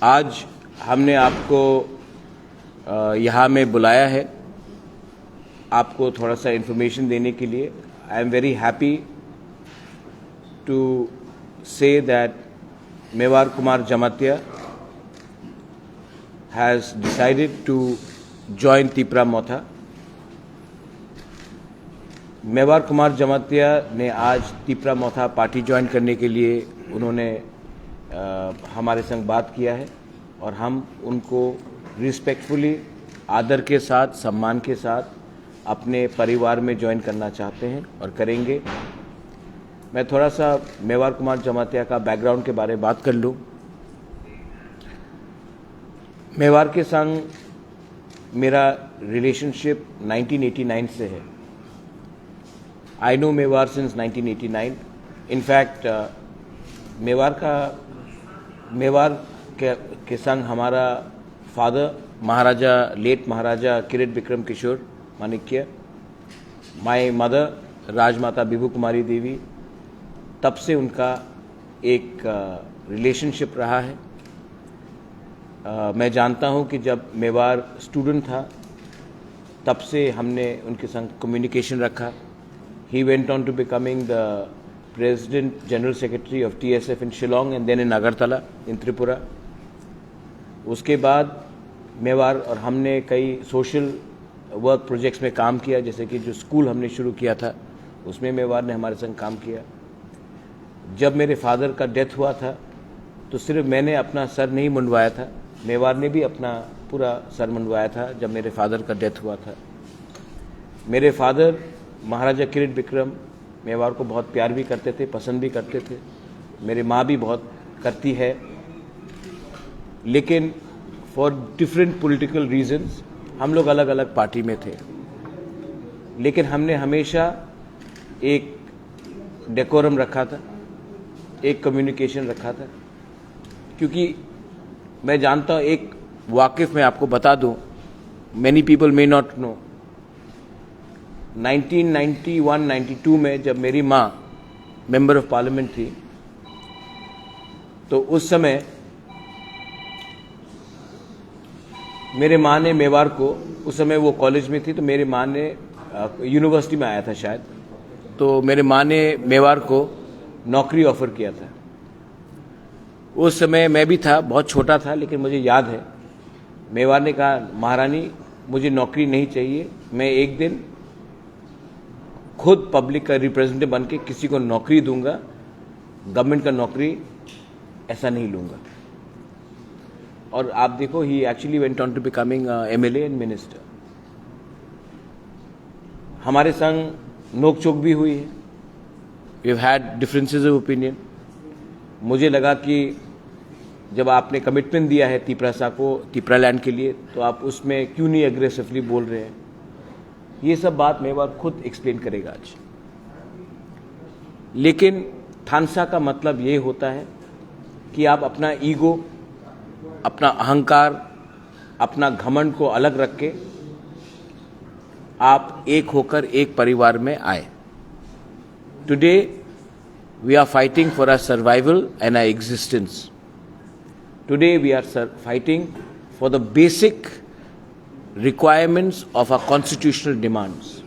आज हमने आपको यहाँ में बुलाया है आपको थोड़ा सा इन्फॉर्मेशन देने के लिए। I am very happy to say that Mevar Kumar Jamatia has decided to join TIPRA Motha। Mevar Kumar Jamatia ने आज TIPRA Motha पार्टी ज्वाइन करने के लिए उन्होंने हमारे संग बात किया है और हम उनको रिस्पेक्टफुली आदर के साथ सम्मान के साथ अपने परिवार में ज्वाइन करना चाहते हैं और करेंगे। मैं थोड़ा सा मेवार कुमार जमातिया का बैकग्राउंड के बारे में बात कर लूँ। मेवार के संग मेरा रिलेशनशिप 1989 से है। I know Mebar since 1989। In fact Mebar के संग हमारा father late Maharaja Kirit Bikram Kishore Manikya, my mother Rajmata Bibhu Kumari Devi, तब से उनका एक रिलेशनशिप रहा है। मैं जानता हूं कि जब मेवार स्टूडेंट था तब से हमने उनके संग कम्युनिकेशन रखा। He went on to becoming the president general secretary of TSF in Shillong and then in Agartala in Tripura. उसके बाद मेवार और हमने कई सोशल वर्क प्रोजेक्ट्स में काम किया, जैसे कि जो स्कूल हमने शुरू किया था उसमें मेवार ने हमारे संग काम किया। जब मेरे फादर का डेथ हुआ था तो सिर्फ मैंने अपना सर नहीं मुंडवाया था, मेवार ने भी अपना पूरा सर मुंडवाया था जब मेरे फादर का डेथ हुआ था। मेरे फादर महाराजा किरीट बिक्रम मेवार को बहुत प्यार भी करते थे, पसंद भी करते थे। मेरी माँ भी बहुत करती है, लेकिन फॉर डिफरेंट पॉलिटिकल रीजंस हम लोग अलग अलग पार्टी में थे। लेकिन हमने हमेशा एक डेकोरम रखा था, एक कम्युनिकेशन रखा था, क्योंकि मैं जानता हूं, एक वाकिफ में आपको बता दूं, many people may not know, 1991-92 में जब मेरी माँ मेंबर ऑफ पार्लियामेंट थी तो उस समय मेरे माँ ने मेवार को, उस समय वो कॉलेज में थी तो मेरी माँ ने यूनिवर्सिटी में आया था शायद, तो मेरे माँ ने मेवार को नौकरी ऑफर किया था। उस समय मैं भी था, बहुत छोटा था, लेकिन मुझे याद है मेवार ने कहा, महारानी मुझे नौकरी नहीं चाहिए, मैं एक दिन खुद पब्लिक का रिप्रेजेंटेटिव बन के किसी को नौकरी दूंगा, गवर्नमेंट का नौकरी ऐसा नहीं लूंगा। और आप देखो, he actually went on to becoming MLA and minister. हमारे संग नोक चोक भी हुई है, we have had differences of opinion. मुझे लगा कि जब आपने कमिटमेंट दिया है TIPRA लैंड के लिए, तो आप उसमें क्यों नहीं एग्रेसिवली बोल रहे हैं। ये सब बात मेवार खुद एक्सप्लेन करेगा आज। लेकिन थानसा का मतलब ये होता है कि आप अपना ईगो, अपना अहंकार, अपना घमंड को अलग रख के आप एक होकर एक परिवार में आए। Today we are fighting for our survival and our existence. Today we are fighting for the basic requirements of our constitutional demands.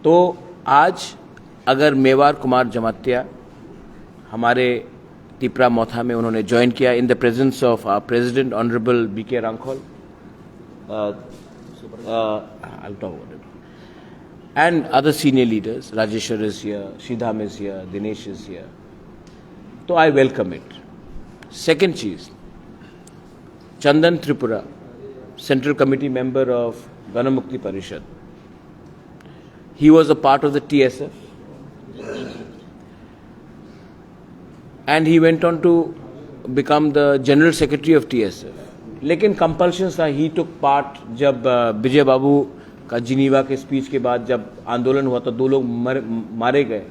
तो आज अगर मेवार कुमार जमातिया हमारे TIPRA Motha में उन्होंने ज्वाइन किया in the presence of our president honourable BK Hrangkhawl, I'll talk about it, and other senior leaders, Rajeshwar is here, Shidham is here, Dinesh is here. So I welcome it. Second cheese, Chandan Tripura, Central Committee member of Ganamukti Parishad. He was a part of the TSF and he went on to become the General Secretary of TSF. लेकिन compulsions था, he took part जब विजय बाबू का Geneva के speech के बाद जब आंदोलन हुआ तो 2 लोग मारे गए,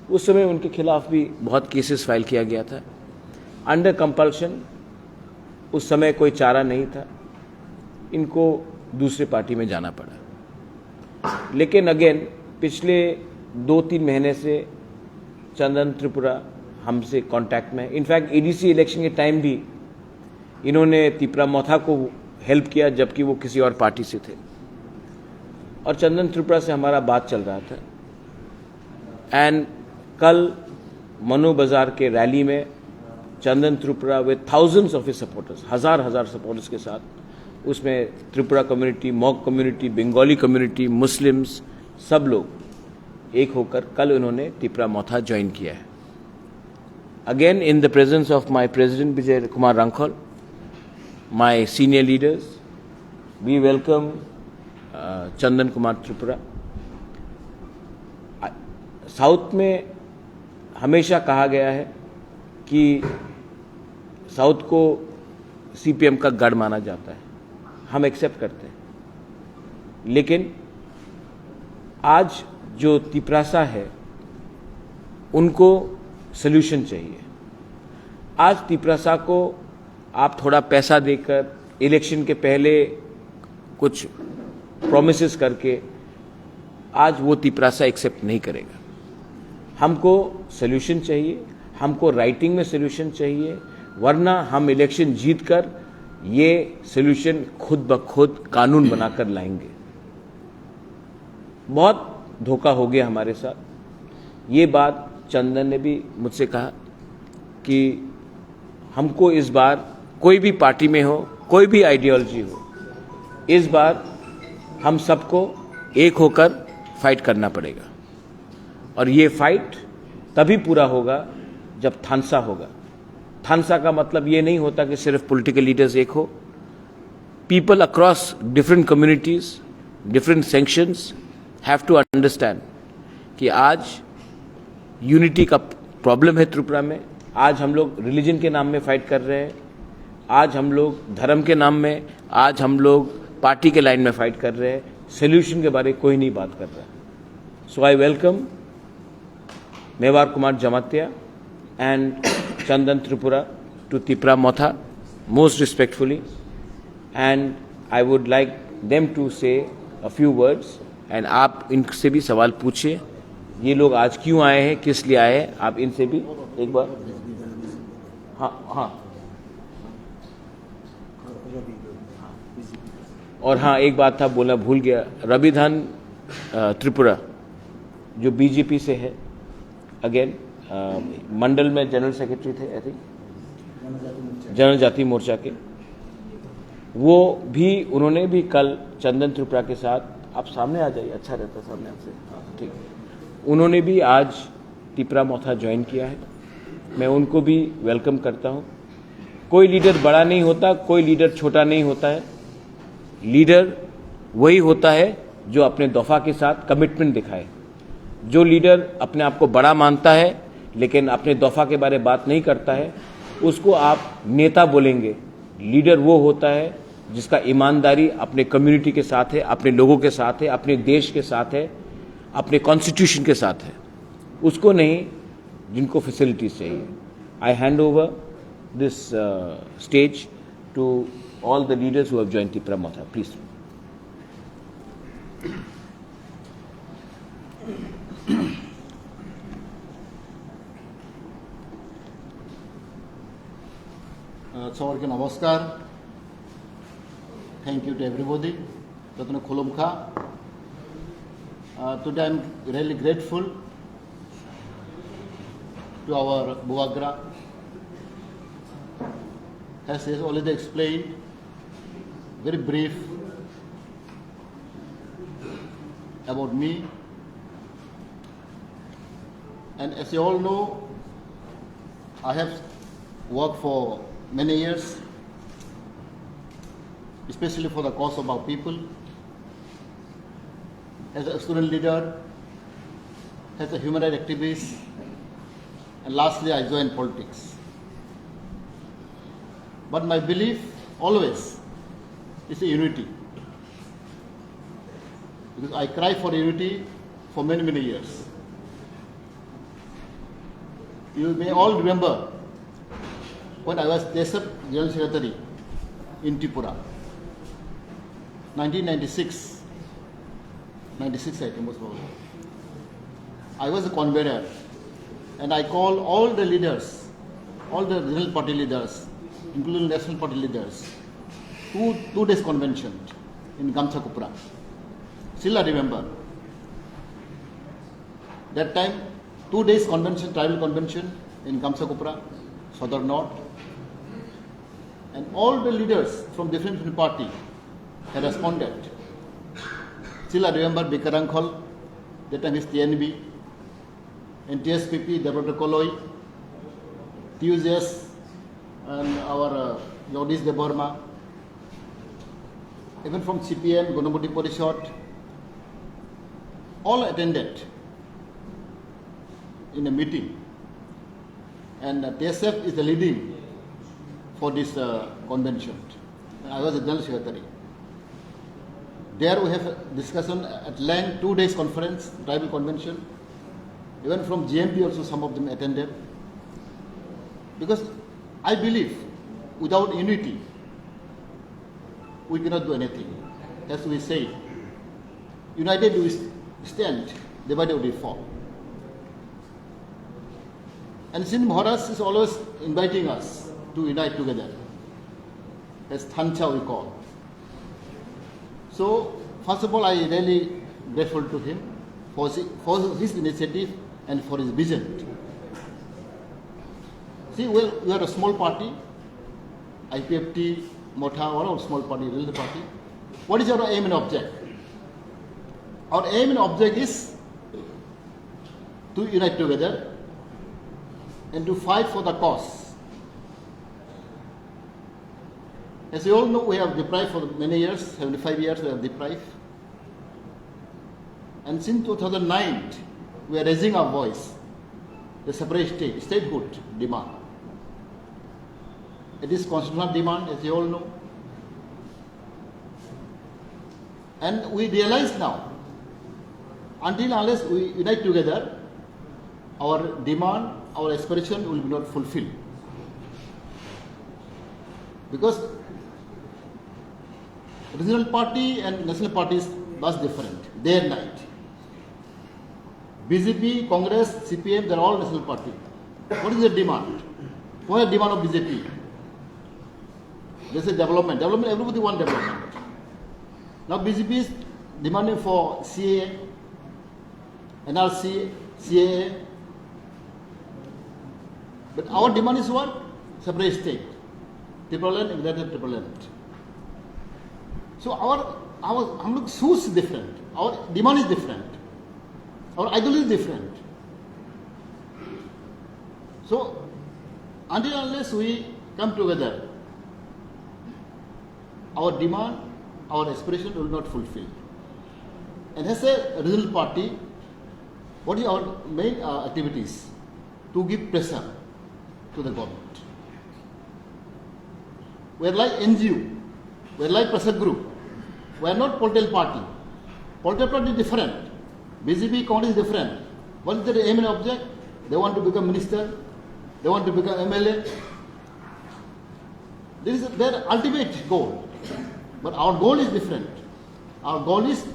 उस समय उनके खिलाफ भी बहुत केसेस फाइल किया गया था अंडर कंपल्शन। उस समय कोई चारा नहीं था, इनको दूसरे पार्टी में जाना पड़ा। लेकिन अगेन पिछले 2-3 महीने से चंदन त्रिपुरा हमसे कांटेक्ट में, इनफैक्ट ADC इलेक्शन के टाइम भी इन्होंने तिपरा मोथा को हेल्प किया जबकि वो किसी और पार्टी से थे, और चंदन त्रिपुरा से हमारा बात चल रहा था। एंड कल मनु बाजार के रैली में Chandan Tripura with thousands of his supporters, हजार सपोर्टर्स के साथ, उसमें Tripura community, Mog community, Bengali community, Muslims, सब लोग एक होकर कल उन्होंने तिपरा मोथा ज्वाइन किया है। Again in the presence of my president Vijay Kumar Rankhal, my senior leaders, we welcome Chandan Kumar Tripura. South में हमेशा कहा गया है कि साउथ को सीपीएम का गढ़ माना जाता है, हम एक्सेप्ट करते हैं, लेकिन आज जो तिपरासा है उनको सल्यूशन चाहिए। आज तिपरासा को आप थोड़ा पैसा देकर, इलेक्शन के पहले कुछ प्रॉमिसेस करके, आज वो तिपरासा एक्सेप्ट नहीं करेगा। हमको सल्यूशन चाहिए, हमको राइटिंग में सल्यूशन चाहिए, वरना हम इलेक्शन जीतकर ये सल्यूशन खुद ब खुद कानून बनाकर लाएंगे। बहुत धोखा हो गया हमारे साथ। ये बात चंदन ने भी मुझसे कहा कि हमको इस बार, कोई भी पार्टी में हो, कोई भी आइडियोलॉजी हो, इस बार हम सबको एक होकर फाइट करना पड़ेगा, और ये फाइट तभी पूरा होगा जब थानसा होगा। थानसा का मतलब ये नहीं होता कि सिर्फ पॉलिटिकल लीडर्स एक हो। People across different communities, different sections have to understand कि आज यूनिटी का प्रॉब्लम है त्रिपुरा में। आज हम लोग रिलीजन के नाम में फाइट कर रहे हैं, आज हम लोग धर्म के नाम में, आज हम लोग पार्टी के लाइन में फाइट कर रहे हैं। सोल्यूशन के बारे में कोई नहीं बात कर रहा। So I welcome Mebar Kumar Jamatia and Chandan Tripura to Tipra Motha most respectfully, and I would like them to say a few words, and आप इनसे भी सवाल पूछिए, ये लोग आज क्यों आए हैं, किस लिए आए हैं, आप इनसे भी एक बार। हाँ और हाँ, एक बात था बोलना भूल गया, रविधान त्रिपुरा जो बीजेपी से है, अगेन मंडल में जनरल सेक्रेटरी थे, आई थिंक जनजाति मोर्चा के, वो भी, उन्होंने भी कल चंदन त्रिपुरा के साथ, आप सामने आ जाइए, अच्छा रहता सामने आपसे, हाँ ठीक, उन्होंने भी आज तिपरा मोथा ज्वाइन किया है। मैं उनको भी वेलकम करता हूँ। कोई लीडर बड़ा नहीं होता, कोई लीडर छोटा नहीं होता है। लीडर वही होता है जो अपने दफा के साथ कमिटमेंट दिखाए। जो लीडर अपने आप को बड़ा मानता है लेकिन अपने दफा के बारे में बात नहीं करता है, उसको आप नेता बोलेंगे। लीडर वो होता है जिसका ईमानदारी अपने कम्युनिटी के साथ है, अपने लोगों के साथ है, अपने देश के साथ है, अपने कॉन्स्टिट्यूशन के साथ है, उसको नहीं जिनको फैसिलिटीज चाहिए। I hand over this stage to all the leaders who have joined TIPRA Motha, please. Sawarke namaskar. Thank you to everybody. Tatna khulumkha. Today I am really grateful to our Bubagra. As he has already explained, very brief about me, and as you all know, I have worked for many years, especially for the cause of our people, as a student leader, as a human rights activist, and lastly I joined politics. But my belief always is a unity, because I cry for unity for many, many years. You may all remember when I was TSF General Secretary in Tripura, 1996, I think was probably. I was a convener, and I called all the leaders, all the regional party leaders, including national party leaders, two days convention in Gamchakupra. Still I remember. That time, 2 days convention, tribal convention in Gamchakupra, Southern North. And all the leaders from different parties had responded. Still I remember Bikram, that time is TNB, and TSPP, Dr. Koloi, TUJS, and our Yodis Deborma, even from CPM, Gunamudi Porishot, all attended in a meeting. And TSF is the leading for this convention. I was a general secretary. There we have a discussion at length, 2 days conference, tribal convention. Even from GMP also some of them attended. Because I believe without unity, we cannot do anything. As we say, united we stand, divided we fall. And since Maharaj is always inviting us to unite together, as Thancha we call. So, first of all, I really grateful to him for his initiative and for his vision. See, well, we are a small party, IPFT, Motha, all small party, related party. What is our aim and object? Our aim and object is to unite together and to fight for the cause. As you all know, we have deprived for many years, 75 years we have deprived. And since 2009, we are raising our voice, the separate statehood demand. It is constitutional demand, as you all know. And we realize now, until unless we unite together, our demand, our aspiration will be not fulfilled. Because regional party and national parties was different, day and night. BJP, Congress, CPM, they are all national party. What is their demand? What is the demand of BJP? They say development. Development, everybody wants development. Now BJP is demanding for CAA, NRC, CAA. But our demand is what? Separate state. Triple N, integrated Triple N. So our source is different. Our demand is different. Our ideology is different. So until unless we come together, our demand, our aspiration will not fulfill. And as a regional party, what is our main activities? To give pressure to the government. We are like NGO, we are like pressure group. We are not political party. Political party is different. BJP, Congress is different. What is their aim and object? They want to become minister, they want to become MLA. This is their ultimate goal. But our goal is different. Our goal is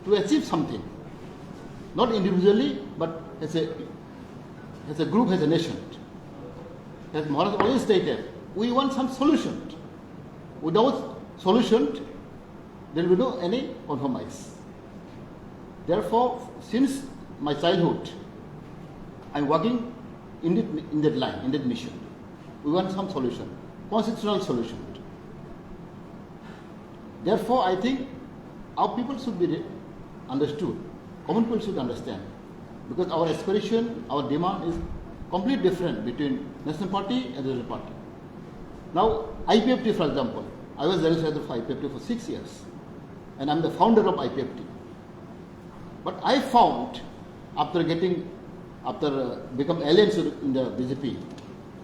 to achieve something. Not individually, but as a group, as a nation. As Maharaj always stated, we want some solution. Without solution, there will be no any compromise. Therefore, since my childhood, I am working in that line, in that mission. We want some solution, constitutional solution. Therefore, I think our people should be understood. Common people should understand. Because our aspiration, our demand is completely different between National Party and the other party. Now, IPFT, for example, I was general secretary for IPFT for 6 years. And I am the founder of IPFT. But I found, after become alliance in the BJP,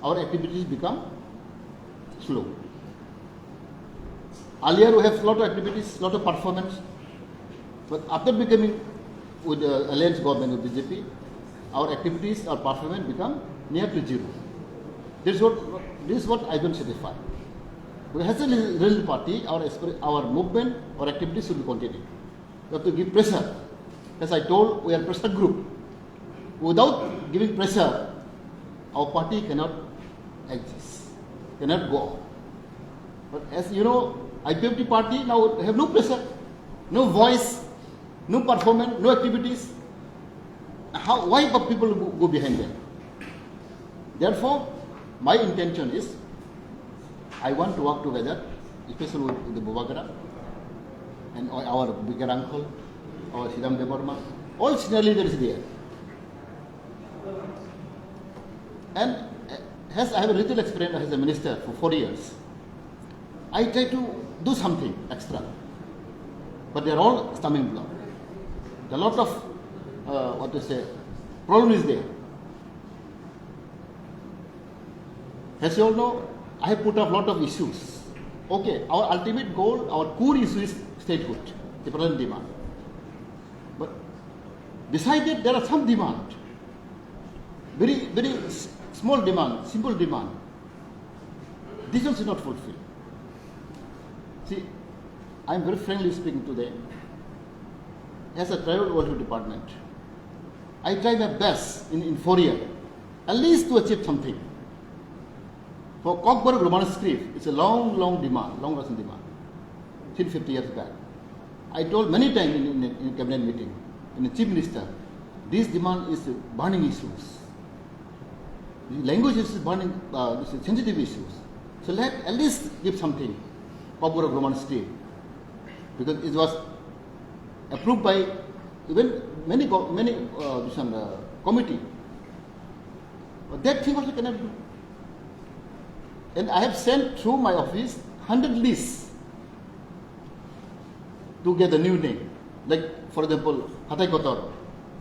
our activities become slow. Earlier we have a lot of activities, lot of performance. But after becoming with the alliance government with BJP, our activities, our performance become near to zero. This is what I don't satisfy. We as a real party, our movement, our activities should be continued. We have to give pressure. As I told, we are a pressure group. Without giving pressure, our party cannot exist, cannot go on. But as you know, IPFT party now have no pressure, no voice, no performance, no activities. Why people go behind them? Therefore, my intention is, I want to work together, especially with the Bubagra and our bigger uncle, our Siddham Devarma, all senior leaders there. And as I have a little experience as a minister for 4 years, I try to do something extra. But they are all stumbling block. There are a lot of, problem is there. As you all know, I have put up a lot of issues. Okay, our ultimate goal, our core issue is statehood, the present demand. But beside that, there are some demand. Very, very small demand, simple demand. This one is not fulfilled. See, I am very frankly speaking today. As a tribal welfare department, I try my best in 4 years, at least to achieve something. For Cockburg Roman script, it's a long demand, long-lasting demand, till 50 years back. I told many times in a cabinet meeting, in the chief minister, this demand is burning issues. The language is burning, sensitive issues. So let at least give something, Cockburg Roman script, because it was approved by even many committee. But that thing also cannot do. And I have sent through my office 100 lists to get a new name. Like, for example, Hatai Kotor,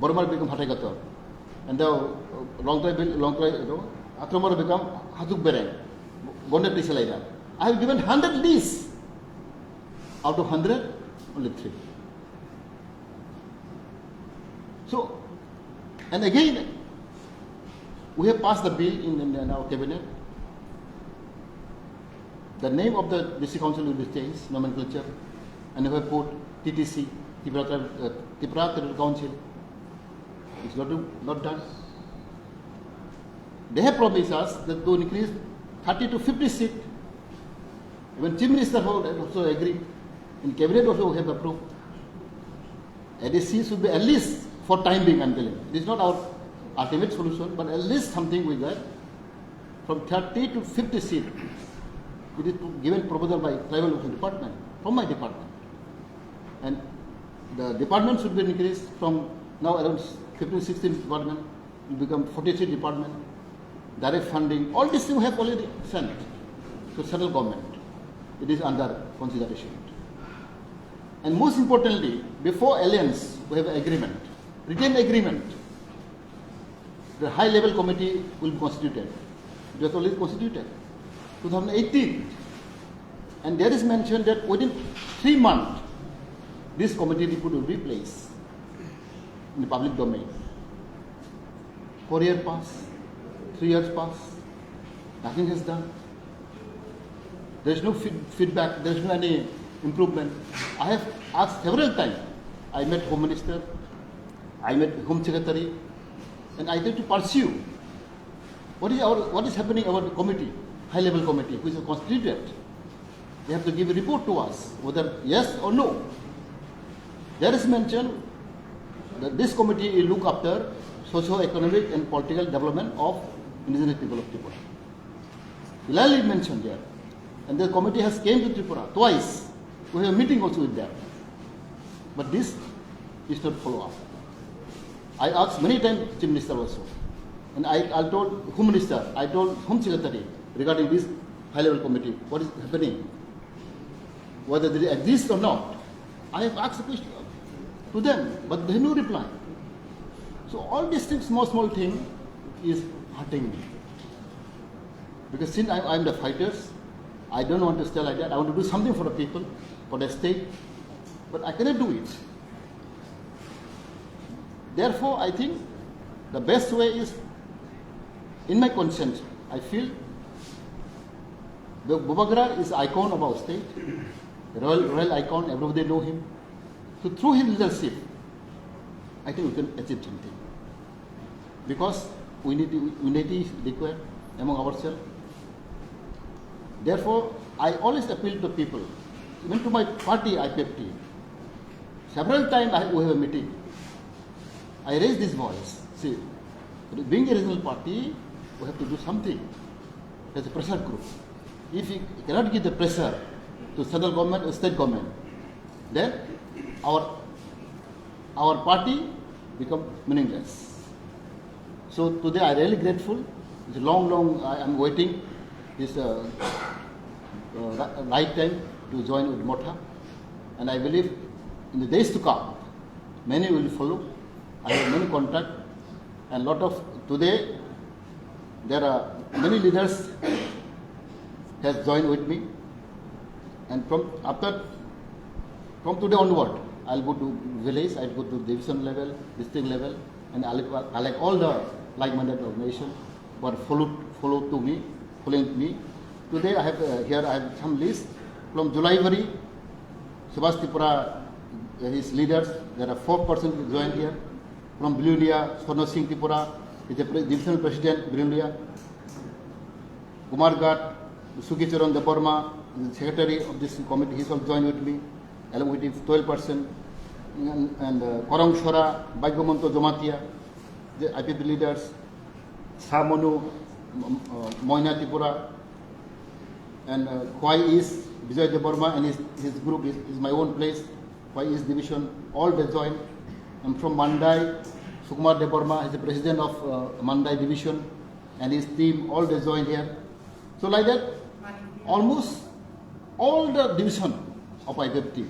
Boromar become Hatai Kotor. And the Longtrai, Atromar become Hatuk Bereng, Gondet Tisalaida. I have given 100 lists. Out of 100, only 3. So, and again, we have passed the bill in our cabinet. The name of the district council will be changed, nomenclature, and we have put TTC, TIPRA Territorial Council. It's not done. They have promised us that to increase 30 to 50 seats. Even Chief Minister also agreed. In cabinet also we have approved. ADC should be at least, for time being, I'm telling you. It is not our ultimate solution, but at least something we get. From 30 to 50 seats. It is given proposal by tribal welfare department, from my department. And the department should be increased from now around 15, 16 department, will become 43 department, direct funding, all these things we have already sent to central government. It is under consideration. And most importantly, before alliance, we have an agreement, written agreement. The high level committee will be constituted. It was already constituted. 2018, and there is mentioned that within 3 months, this committee report will be placed in the public domain. 4 years pass, 3 years pass, nothing has done. There is no feedback, there is no any improvement. I have asked several times. I met Home Minister, I met Home Secretary, and I tried to pursue what is happening in our committee. High-level committee, which is constituted. They have to give a report to us, whether yes or no. There is mentioned that this committee will look after socio-economic and political development of indigenous people of Tripura. Clearly mentioned there. And the committee has came to Tripura twice. We have a meeting also with them. But this is not follow up. I asked many times Chief Minister also. And I told Home Minister, I told Home Secretary, regarding this high-level committee, what is happening, whether they exist or not. I have asked a question to them, but they have no reply. So all these things, small thing, is hurting me. Because since I am the fighters, I don't want to stay like that. I want to do something for the people, for the state, but I cannot do it. Therefore, I think the best way is, in my conscience, I feel the Bubagra is icon of our state, royal icon, everybody know him. So through his leadership, I think we can achieve something. Because unity is required among ourselves. Therefore, I always appeal to people, even to my party, IPFT. Several times we have a meeting. I raise this voice. See, being a regional party, we have to do something. There's a pressure group. If we cannot give the pressure to central government or state government, then our party become meaningless. So today I am really grateful. It's a long I am waiting this right time to join with Motha, and I believe in the days to come, many will follow. I have many contacts, and today there are many leaders has joined with me, and from today onward, I'll go to village, I'll go to division level, district level, and I like all the like-minded organizations who are following me. Today I have some list from Julaivari, Subhash TIPRA, his leaders. There are 4 persons joined here. From Bilulia, Swarno Singh TIPRA, is the divisional president, Bilulia. Kumarghat, Sukicharan Deborma, the secretary of this committee, he also joined with me, along with 12%. And Korong Shora, Baigomonto Jamatia, the IPP leaders, Samonu, Moina Tripura, and Kwai East, Vijay Deborma and his group is my own place, Kwai East division, all they joined. And from Mandai, Sukumar Deborma is the president of Mandai division, and his team, all they joined here. So like that, almost all the division of IPFT,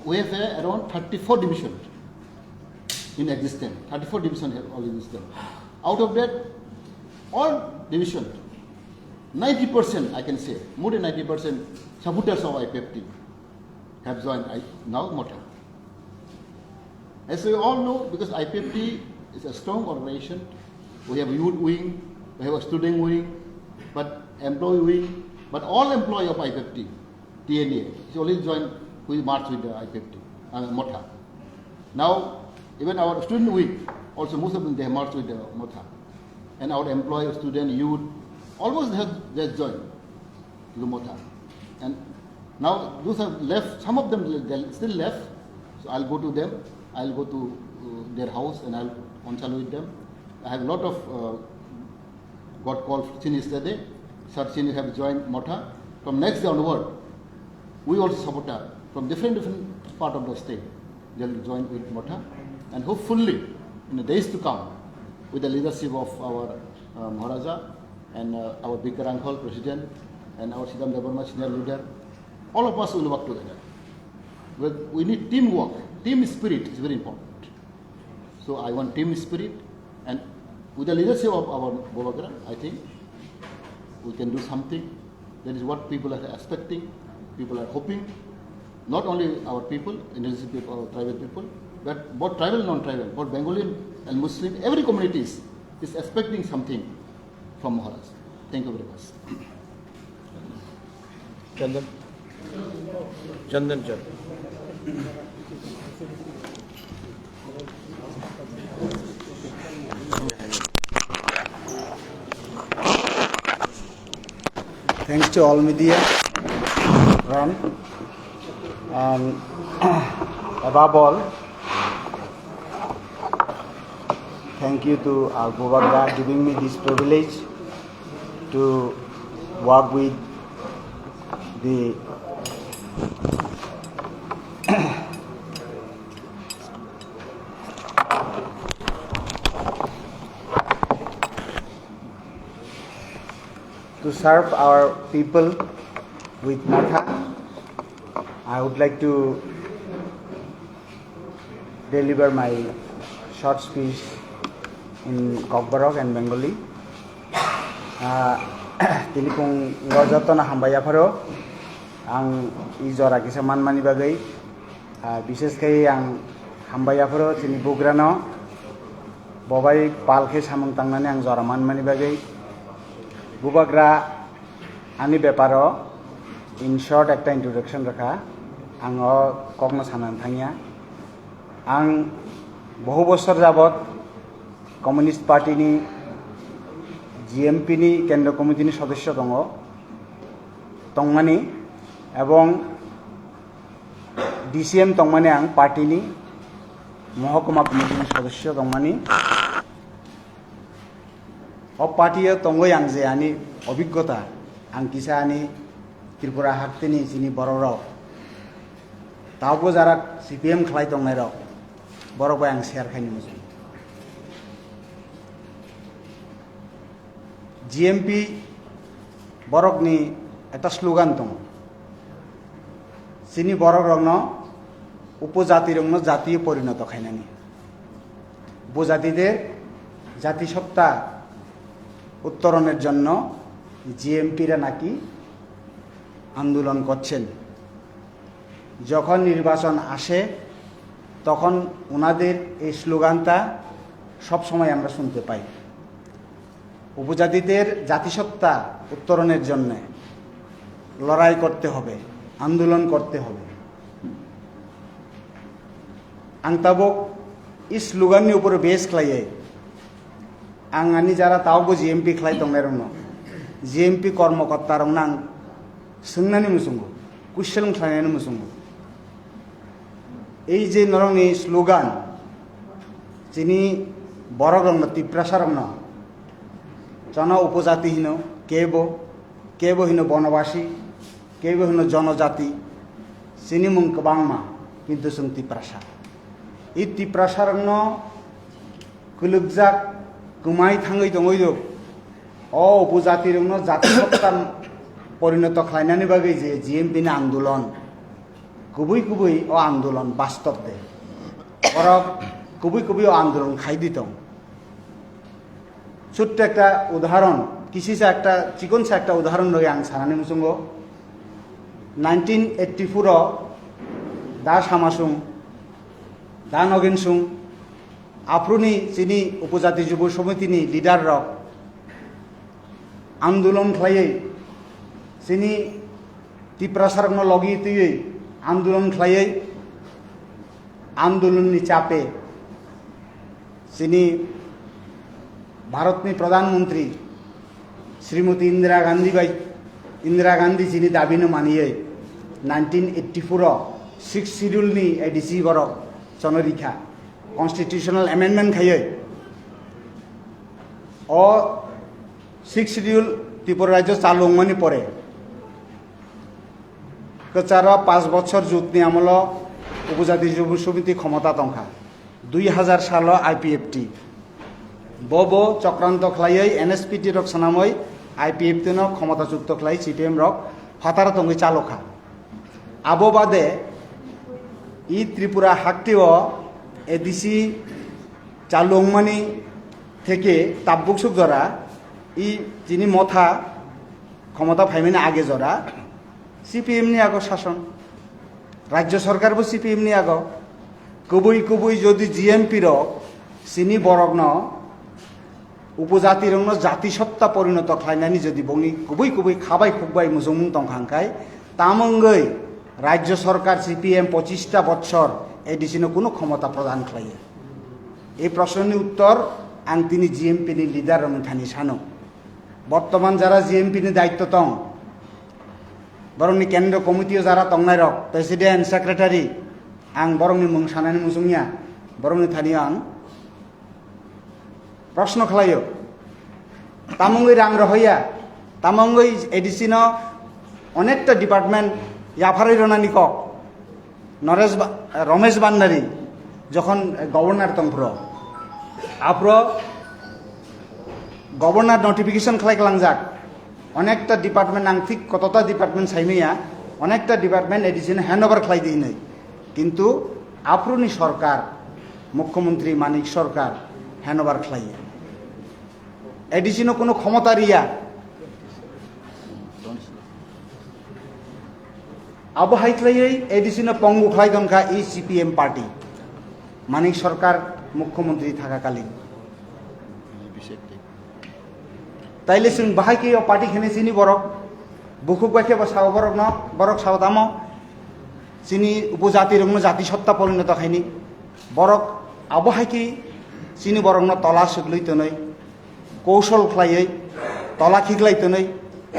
we have around 34 divisions in existence. 34 divisions have all existence. Out of that, all divisions, 90% I can say, more than 90% supporters of IPFT have joined now Motha. As we all know, because IPFT is a strong organization, we have a youth wing, we have a student wing, but employee wing, but all employee of IPFT, TNA, is only joined, we march with the IPFT, Motha. Now, even our student wing, also most of them they march with the Motha. And our employee, student, youth, almost they have joined the Motha. And now those have left, some of them they still left, so I'll go to them, I'll go to their house and I'll consult with them. I have a lot of got called since yesterday. Sir senior have joined Motha. From next day onward, we also support her from different part of the state. They will join with Motha, and hopefully in the days to come, with the leadership of our Maharaja and our Bikram president and our Sidam Deborma senior leader, all of us will work together. We need teamwork. Team spirit is very important. So I want team spirit, and with the leadership of our Bubagra, I think we can do something. That is what people are expecting, people are hoping. Not only our people, indigenous people, or tribal people, but both tribal and non-tribal, both Bengali and Muslim, every community is expecting something from Maharaj. Thank you very much. Chandan. Thanks to all media, Ron, and above all, thank you to our Bubagra giving me this privilege to work with the to serve our people with Motha. I would like to deliver my short speech in Kokborok and Bengali. Tilipung rojatona hambaya pharo ang izora kisa manmani bagai bishes kai ang hambaya pharo tini bugrano bobai palke samung tangnani ang zora manmani bagai Bubagra ani beparo in short ekta introduction rakha ango kokno sanan thangya ang bohu bossor jabot communist party ni GMP ni kendra committee ni sodosyo dongo tongmani ebong DCM tongmani ang party ni Mahakama Committee সদস্য tongmani o party tongoi ang je ani অভিজ্ঞতা ang kisa ani Tripura haktini sini borok taubo jarak CPM khlai tongnai rok borok ang share khaini musu GMP borok ni eta slogan tong sini borok rokno উপজাতি রংনো জাতীয় পরিণত খাইনানি উপজাতিদের জাতিসত্তা উত্তরণের জন্য জিএমপিরা নাকি আন্দোলন করছেন যখন নির্বাচন আসে তখন ওনাদের এই স্লোগানটা সব সময় আমরা শুনতে পাই উপজাতিদের জাতিসত্তা উত্তরণের জন্য লড়াই করতে হবে আন্দোলন করতে হবে ang tabok is slogan ni upor base khlai ang ani jara taubo GMP khlai tongnai rong no GMP কর্মকর্তা rong nang sungnani musungo question khlainani musungo ei je norong ni slogan jini borok rong no TIPRA rong no jana উপজাতি hino kebo hino বনবাসী kebo hino জনজাতি sini mung kebangma kintu sung TIPRA এই টিপ্রাসারণ্য কুলুকজাক কুমাই থাঙ্গই দঙইদো অ উপজাতিরণ্য জাতিসত্তার পরিণত খাইনানি বাগৈ যে GMP না আন্দোলন কুবুই কুবুই ও আন্দোলন বাস্তব দে বরক কুবুই কুবুই ও আন্দোলন খাই দিতং ছোট্ট একটা উদাহরণ কিসিসা একটা চিকনসা একটা উদাহরণ লই আং সানানি মুসুঙ্গ 1984 দা সামাসুং da nogin sung apruni chini upojati jubo samiti ni leader rok andolon khlai chini TIPRA saragno logi tui andolon khlai andolon ni chape chini bharat ni pradhan mantri Srimati Indira Gandhi chini dabi no maniye 1984 6th schedule ni ADC borok চনরিখা constitutional amendment খাইয়ে ও 6 schedule Tripura রাজ্য চালু মানে পরে কচারা 5 বছর যুদ্ধ আমল উপজাতি যুব সমিতি ক্ষমতা তংখা 2000 সাল আইপিএফটি বব চক্রান্ত খ্লাইয়ে এনএসপিটি রক সনামই আইপিএফটি ন ক্ষমতা যুক্ত খ্লাই সিপিএম রক ফাতারা তঙ্গি চালুখা আবো বাদে ই ত্রিপুরা হাকটিও এডিসি চালুংমানি থেকে তাব্বুকসুক জরা ই যিনি মথা ক্ষমতা ফাইমেনি আগে জরা সিপিএম নি আগো শাসন রাজ্য সরকার বো সিপিএম নি আগো কবুই যদি জিএমপি র সিনি বরগ্ন উপজাতি রং জাতিসত্তা পরিণত খাইনানি যদি বংনি কবুই খাবাই খুববাই মুজুমুং তংখাংকাই তামঙ্গই রাজ্য সরকার সিপিএম 25টা বছর এডিসিনো কোনো ক্ষমতা প্রদান খাইয়ে এই প্রশ্নের উত্তর আং তিনি জিএমপি নি লিডার রং থানি সানো বর্তমান যারা জিএমপি নি দায়িত্ব তং বরংনি কেন্দ্র কমিটিও যারা তংনাই রক প্রেসিডেন্ট সেক্রেটারি আং বরংনি মুং সানানি মুসুংয়া বরংনি থানি আং প্রশ্ন খালাইও তামঙ্গই রাং রহইয়া তামঙ্গই এডিসিনো অনেকটা ডিপার্টমেন্ট ইয়াফারি রনানি কক রমেশ বান্নারি যখন গভর্নর তংফ্র আপ্র গভর্নর নোটিফিকেশন খালাইকলাংজাক অনেকটা ডিপার্টমেন্ট আং ঠিক কতটা ডিপার্টমেন্ট সাইমিয়া অনেকটা ডিপার্টমেন্ট এডিসিন হ্যান্ড ওভার খালাই দিই নাই কিন্তু আপ্রুনি সরকার মুখ্যমন্ত্রী মানিক সরকার হ্যান্ড ওভার খালাইয়া এডিসিনও কোনো ক্ষমতা রিয়া আবহাই খাই এডিসিনো পঙ্গু খাই দংখা এই সিপিএম পার্টি মানিক সরকার মুখ্যমন্ত্রী থাকাকালীন তাইলে जों बाहायके पार्टी खेने सिनी बरक बुखुक बाखे साव बरक न बरक साव दाम सिनी उपजाति रंग जाति सत्ता परिणत खाइनी बरक आबहायके सिनी बरक न तला सुगलै तनै कौशल खलायै तला खिगलै तनै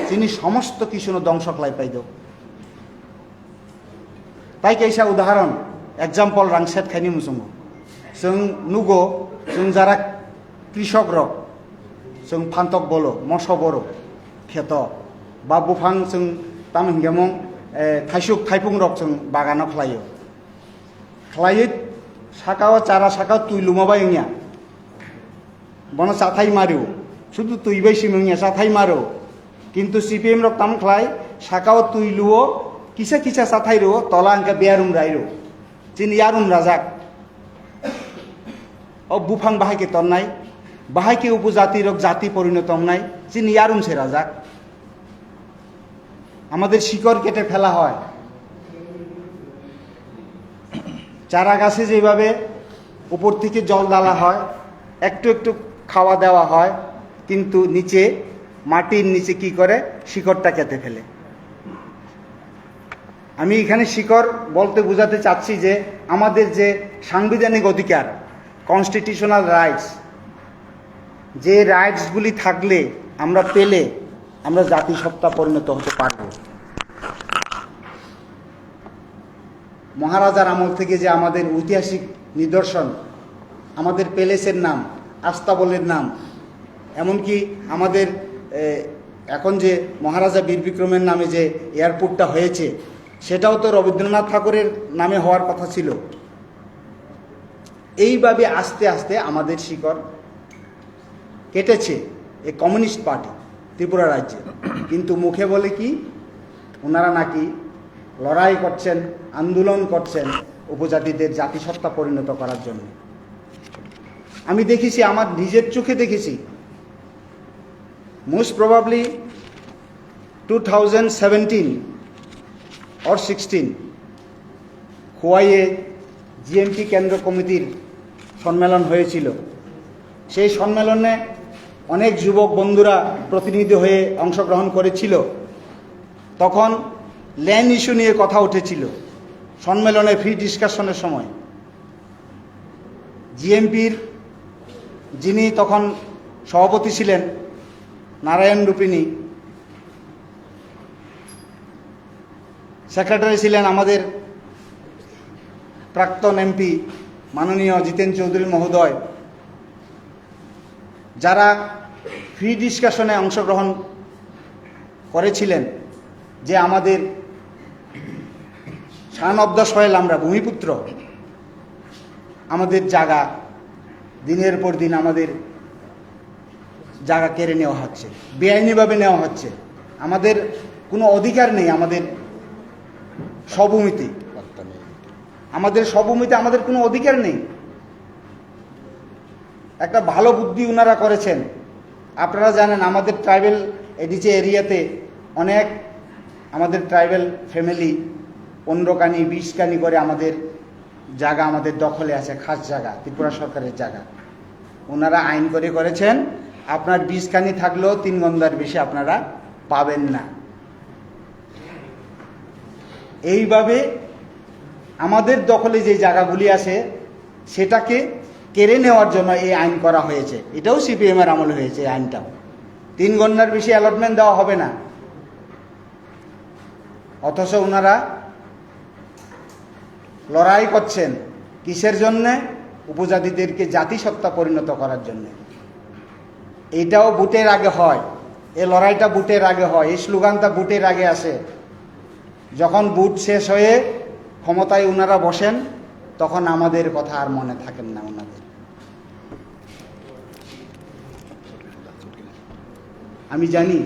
যিনি সমস্ত কিছু ধ্বংস খাই পাইদ তাই কাইসা উদাহরণ एग्जाम्पल रांसेट खायनि मुसुंगो जों नुगो जों जारा कृषक रक जों फान्तक बलो मसो बरो खेत बा बुफां जों ताम हिंगामं थाइसुक थाइफुं रक जों बागानाव खालायो खालायो साकाव चारा साकाव तुइलुमाबाय इंया बनो साथाय मारो शुधु तुइबाय सिमंया साथाय मारो किन्तु सीपीएम रक ताम खालाय साकाव तुइलुओ किसा किसा साथाय रो तला अंका बेयारुम रायरो जिन यारुम राजाक और बुफां बाहाय के तन्नाय बाहाय के उपजाति रक जाति परिणत हमनाय जिन यारुम से राजाक আমাদের শিকড় কেটে ফেলা হয় চারা গাছে যেভাবে উপর থেকে জল ঢালা হয় একটু একটু খাওয়া দেওয়া হয় কিন্তু নিচে মাটির নিচে কি করে শিকড়টা কেটে ফেলে আমি এখানে শিকড় বলতে বোঝাতে চাচ্ছি যে আমাদের যে সাংবিধানিক অধিকার কনস্টিটিউশনাল রাইটস যে রাইটসগুলি থাকলে আমরা পেলে আমরা জাতিসত্তা পরিণত হতে পারব মহারাজার আমল থেকে যে আমাদের ঐতিহাসিক নিদর্শন আমাদের প্যালেসের নাম আস্তাবলের নাম এমনকি আমাদের এখন যে মহারাজা বীর বিক্রমের নামে যে এয়ারপোর্টটা হয়েছে সেটাও তো রবীন্দ্রনাথ ঠাকুরের নামে হওয়ার কথা ছিল এইভাবে আস্তে আস্তে আমাদের শিকড় কেটেছে এই কমিউনিস্ট পার্টি ত্রিপুরা রাজ্যে কিন্তু মুখে বলে কি ওনারা নাকি লড়াই করছেন আন্দোলন করছেন উপজাতিদের জাতিসত্তা পরিণত করার জন্য আমি দেখেছি আমার নিজের চোখে দেখেছি মোস্ট প্রবাবলি 2017 or 16 খোয়াইয়ে জিএমপি কেন্দ্র কমিটির সম্মেলন হয়েছিল সেই সম্মেলনে অনেক যুবক বন্ধুরা প্রতিনিধি হয়ে অংশগ্রহণ করেছিল তখন ল্যান্ড ইস্যু নিয়ে কথা উঠেছিল সম্মেলনে ফ্রি ডিসকাশনের সময় জিএমপির যিনি তখন সভাপতি ছিলেন নারায়ণ রূপিণী সেক্রেটারি ছিলেন আমাদের প্রাক্তন এমপি মাননীয় জিতেন চৌধুরী মহোদয় যারা ফ্রি ডিসকাশনে অংশগ্রহণ করেছিলেন যে আমাদের সান অব দ্য সয়েল আমরা ভূমিপুত্র আমাদের জায়গা দিনের পর দিন আমাদের জায়গা কেড়ে নেওয়া হচ্ছে বেআইনিভাবে নেওয়া হচ্ছে আমাদের কোনো অধিকার নেই আমাদের স্বভূমিতে আমাদের কোনো অধিকার নেই একটা ভালো বুদ্ধি ওনারা করেছেন আপনারা জানেন আমাদের ট্রাইবেল এডিচে এরিয়াতে অনেক আমাদের ট্রাইবেল ফ্যামিলি 15 কানি 20 কানি করে আমাদের জায়গা আমাদের দখলে আছে খাস জায়গা ত্রিপুরা সরকারের জায়গা ওনারা আইন করে করেছেন আপনার 20 কানি থাকলেও 3 গন্ডার বেশি আপনারা পাবেন না এইভাবে আমাদের দখলে যে জায়গাগুলি আছে সেটাকে কেড়ে নেওয়ার জন্য এই আইন করা হয়েছে এটাও সিপিএম এর আমলে হয়েছে এই আইনটাও 3 গন্ডার বেশি অ্যালটমেন্ট দেওয়া হবে না অথচ ওনারা লড়াই করছেন কিসের জন্য উপজাতিদেরকে জাতিসত্তা পরিণত করার জন্য এইটাও ভোটের আগে হয় এই লড়াইটা ভোটের আগে হয় এই স্লোগানটা ভোটের আগে আসে যখন ভোট শেষ হয়ে ক্ষমতায় ওনারা বসেন তখন আমাদের কথা আর মনে থাকেন না ওনাদের আমি জানি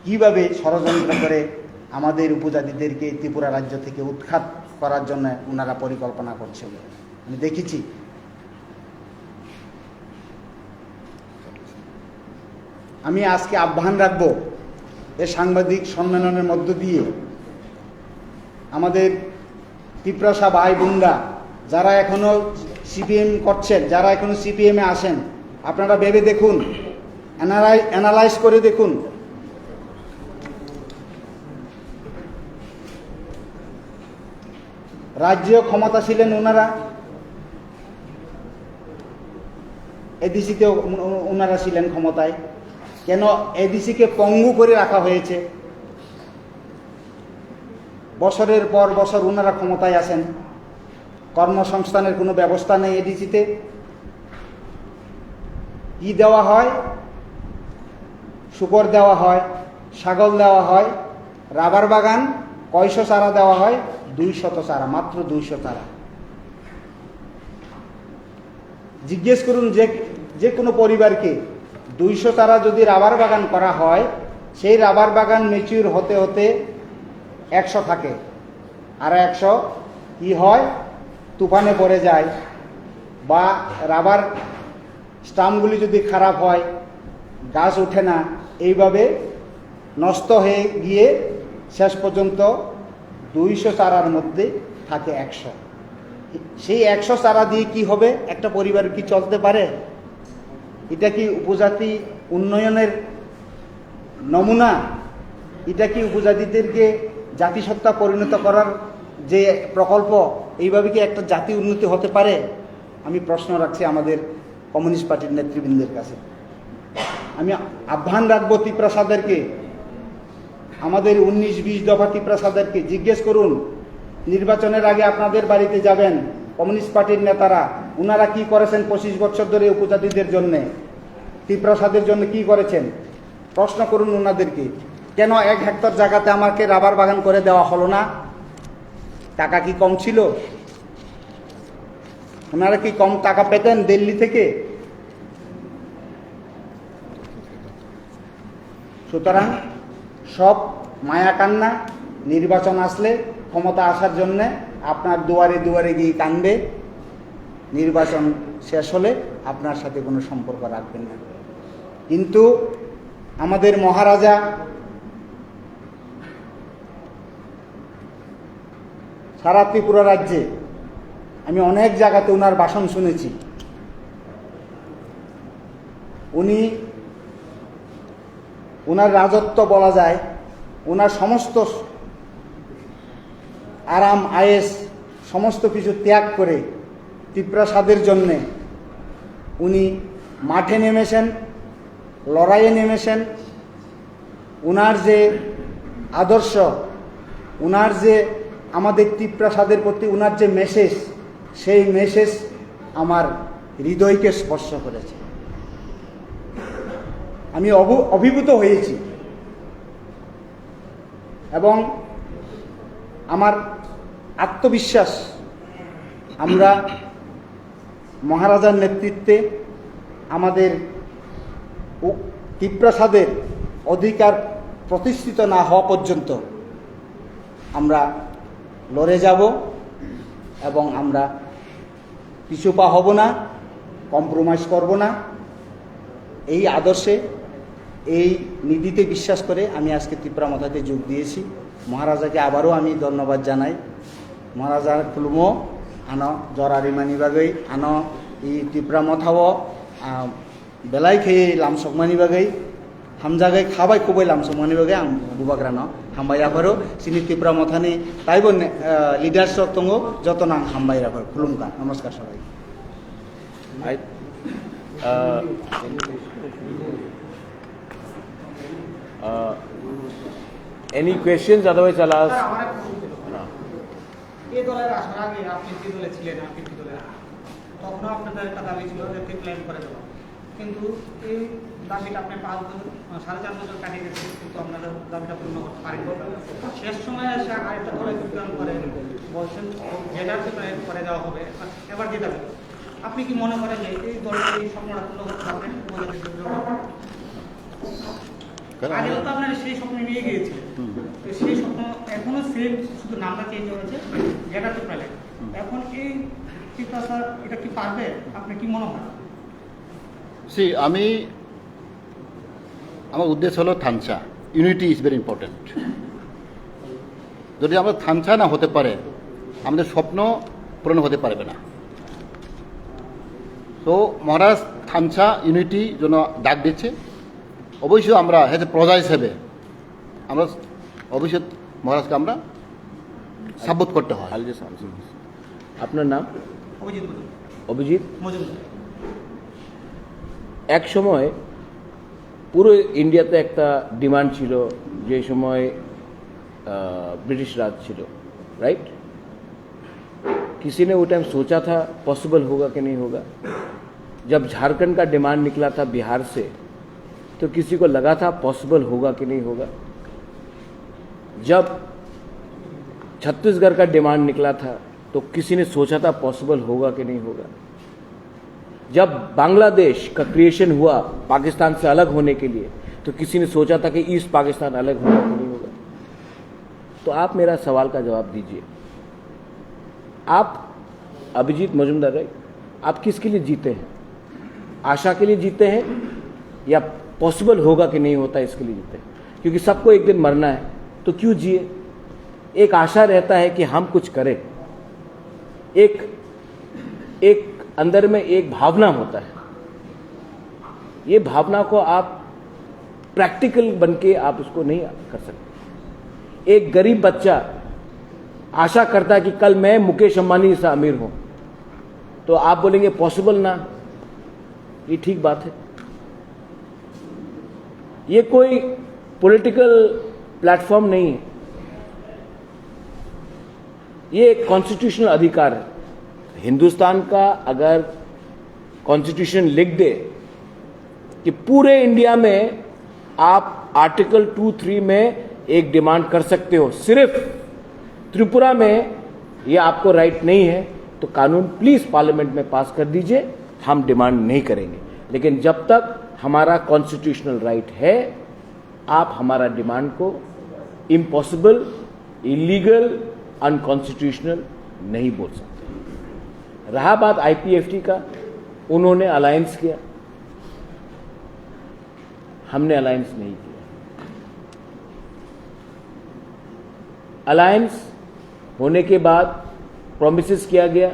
কিভাবে ষড়যন্ত্র করে আমাদের উপজাতিদেরকে ত্রিপুরা রাজ্য থেকে উৎখাত করার জন্য ওনারা পরিকল্পনা করছেন আমি দেখেছি আমি আজকে আহ্বান রাখবো এই সাংবাদিক সম্মেলনের মধ্য দিয়ে আমাদের টিপ্রাসা ভাই বোনরা যারা এখনো সিপিএম করছেন যারা এখনো সিপিএমে আসেন আপনারা ভেবে দেখুন অ্যানালাইজ করে দেখুন রাজ্য ক্ষমতা ছিলেন ওনারা এডিসিতে ওনারা ছিলেন ক্ষমতায় কেন এডিসিকে পঙ্গু করে রাখা হয়েছে? বছরের পর বছর ওনারা ক্ষমতায় আছেন, কর্মসংস্থানের কোনো ব্যবস্থা নেই এডিসিতে। কি দেওয়া হয়? শুকর দেওয়া হয়, ছাগল দেওয়া হয়, রাবার বাগান কয়শো চারা দেওয়া হয়? 200 চারা, মাত্র 200 চারা। জিজ্ঞেস করুন যে কোনো পরিবারকে, 200 চারা যদি রাবার বাগান করা হয়, সেই রাবার বাগান ম্যাচিউর হতে হতে 100 থাকে, আর 100 কি হয়? তুফানে পড়ে যায়, বা রাবার স্টাম্পগুলি যদি খারাপ হয়, গাছ ওঠে না, এইভাবে নষ্ট হয়ে গিয়ে শেষ পর্যন্ত 200 চারার মধ্যে থাকে 100। সেই 100 চারা দিয়ে কি হবে? একটা পরিবার কি চলতে পারে? এটা কি উপজাতি উন্নয়নের নমুনা? এটা কি উপজাতিদেরকে জাতিসত্তা পরিণত করার যে প্রকল্প, এইভাবে কি একটা জাতি উন্নতি হতে পারে? আমি প্রশ্ন রাখছি আমাদের কমিউনিস্ট পার্টির নেতৃবৃন্দের কাছে। আমি আহ্বান রাখবো টিপ্রাসাদেরকে, আমাদের 19-20 দফা টিপ্রাসাদেরকে জিজ্ঞেস করুন, নির্বাচনের আগে আপনাদের বাড়িতে যাবেন কমিউনিস্ট পার্টির নেতারা, ওনারা কি করেছেন 25 বছর ধরে উপজাতিদের জন্য, টিপ্রাসাদের জন্য কি করেছেন? প্রশ্ন করুন ওনাদেরকে। কেন 1 হেক্টর জায়গাতে আমাকে রাবার বাগান করে দেওয়া হলো না? টাকা কি কম ছিল? ওনারা কি কম টাকা পেতেন দিল্লি থেকে? সুতরাং সব মায়া কান্না, নির্বাচন আসলে ক্ষমতা আসার জন্যে আপনার দুয়ারে দুয়ারে গিয়ে কান্দবে, নির্বাচন শেষ হলে আপনার সাথে কোনো সম্পর্ক রাখবেন না। কিন্তু আমাদের মহারাজা সারা ত্রিপুরা রাজ্যে, আমি অনেক জায়গাতে ওনার ভাষণ শুনেছি, ওনার রাজত্ব বলা যায়, ওনার সমস্ত আরাম আয়েস সমস্ত কিছু ত্যাগ করে টিপ্রাসাদের জন্যে উনি মাঠে নেমেছেন, লড়াইয়ে নেমেছেন। ওনার যে আদর্শ, ওনার যে আমাদের টিপ্রাসাদের প্রতি ওনার যে মেসেজ, সেই মেসেজ আমার হৃদয়কে স্পর্শ করেছে। আমি অভিভূত হয়েছি এবং আমার আত্মবিশ্বাস, আমরা মহারাজার নেতৃত্বে আমাদের টিপ্রাসাদের অধিকার প্রতিষ্ঠিত না হওয়া পর্যন্ত আমরা লড়ে যাব এবং আমরা পিছুপা হব না, কম্প্রোমাইজ করব না। এই আদর্শে, এই নীতিতে বিশ্বাস করে আমি আজকে ত্রিপুরা মথাতে যোগ দিয়েছি। মহারাজাকে আবারও আমি ধন্যবাদ জানাই। মহারাজার খুলমো আনো জরারিমানি বাগৈ আনো এই ত্রিপুরা মথাও বেলাই খেয়ে লামসকমানি বাগৈ হামজাগাই খাবাই খুবই লামসকমানি বাগৈ आं बुबाग्रानो हामबायराफोरो सिनि ত্রিপুরা মথানি তাইব লিডারশিপ दङ যতন आं हामबायराफोर खुलुमगा। नमस्कार सबाई। Any questions? Otherwise, I'll ask. এই দলের আসার আগে আপনি যে দলে ছিলেন, আপনি কি দলে, তখনও আপনাদের একটা দাবি ছিল যে ক্লেম করে দেওয়া, কিন্তু এই দাবিটা আপনি 4.5 বছর কাটিয়ে গেছে, কিন্তু আপনারা দাবিটা পূর্ণ করতে পারেন। শেষ সময় এসে আরেকটা দলে যোগদান করে বলছেন যেটা করে দেওয়া হবে, এবার যে দাবি, আপনি কি মনে করেন যে এই দলটা এই স্বপ্নটা পূর্ণ করতে পারবেন? আগেও তো আপনারা সেই স্বপ্ন নিয়ে গিয়েছিলেন, সেই স্বপ্ন এখনো সেম, শুধু নামটা চেঞ্জ হয়েছে, যেটা তো পেলেন। এখন এই টিপ্রাসাদ এটা কি পারবে? আপনি কি মনে হয়? আমার উদ্দেশ্য হলো থানচা, ইউনিটি ইজ ভেরি ইম্পর্টেন্ট। যদি আমরা থানচা না হতে পারে, আমাদের স্বপ্ন পূরণ হতে পারবে না। তো মহারাজ থানচা ইউনিটি জন্য ডাক দিচ্ছে। অবশ্যই আমরা হ্যাজ এ প্রজা হিসেবে আমরা অবশ্যই মহারাজকে আমরা সাপোর্ট করতে হয়। আপনার নাম? অভিজিৎ অভিজিৎ। মজুমদার। এক সময় পুরো ইন্ডিয়াতে একটা ডিমান্ড ছিল যে সময় ब्रिटिश राज ছিল, राइट? किसी ने वो टाइम सोचा था पॉसिबल होगा कि नहीं होगा? जब झारखंड का डिमांड निकला था बिहार से, तो किसी को लगा था पॉसिबल होगा कि नहीं होगा? जब छत्तीसगढ़ का डिमांड निकला था तो किसी ने सोचा था पॉसिबल होगा कि नहीं होगा? जब बांग्लादेश का क्रिएशन हुआ पाकिस्तान से अलग होने के लिए, तो किसी ने सोचा था कि ईस्ट पाकिस्तान अलग होगा कि नहीं होगा? तो आप मेरा सवाल का जवाब दीजिए। आप अभिजीत मजुमदार, राइट, आप किसके लिए जीते हैं? आशा के लिए जीते हैं या पॉसिबल होगा कि नहीं होता इसके लिए जीते हैं? क्योंकि सबको एक दिन मरना है, तो क्यों जिए? एक आशा रहता है कि हम कुछ करें, एक अंदर में एक भावना होता है। ये भावना को आप प्रैक्टिकल बनके आप उसको नहीं कर सकते। एक गरीब बच्चा आशा करता है कि कल मैं मुकेश अंबानी से अमीर हूं, तो आप बोलेंगे पॉसिबल ना? ये ठीक बात है? ये कोई पॉलिटिकल प्लेटफॉर्म नहीं है, ये एक कॉन्स्टिट्यूशनल अधिकार है। हिंदुस्तान का अगर कॉन्स्टिट्यूशन लिख दे कि पूरे इंडिया में आप आर्टिकल 2(3) में एक डिमांड कर सकते हो, सिर्फ त्रिपुरा में ये आपको राइट नहीं है, तो कानून प्लीज पार्लियामेंट में पास कर दीजिए, हम डिमांड नहीं करेंगे। लेकिन जब तक हमारा कॉन्स्टिट्यूशनल राइट है, आप हमारा डिमांड को इम्पॉसिबल, इलीगल, अनकॉन्स्टिट्यूशनल नहीं बोल सकते। रहा बात IPFT का, उन्होंने अलायंस किया, हमने अलायंस नहीं किया। अलायंस होने के बाद प्रॉमिसेस किया गया,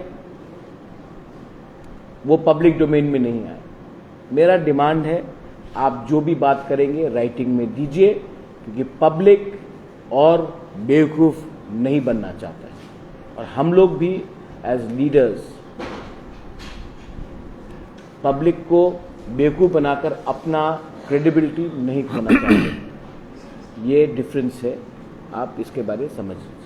वो पब्लिक डोमेन में नहीं आया। मेरा डिमांड है आप जो भी बात करेंगे राइटिंग में दीजिए, क्योंकि पब्लिक और बेवकूफ नहीं बनना चाहता है, और हम लोग भी एज लीडर्स पब्लिक को बेवकूफ बनाकर अपना क्रेडिबिलिटी नहीं खोना चाहते। ये डिफरेंस है, आप इसके बारे में समझ लीजिए।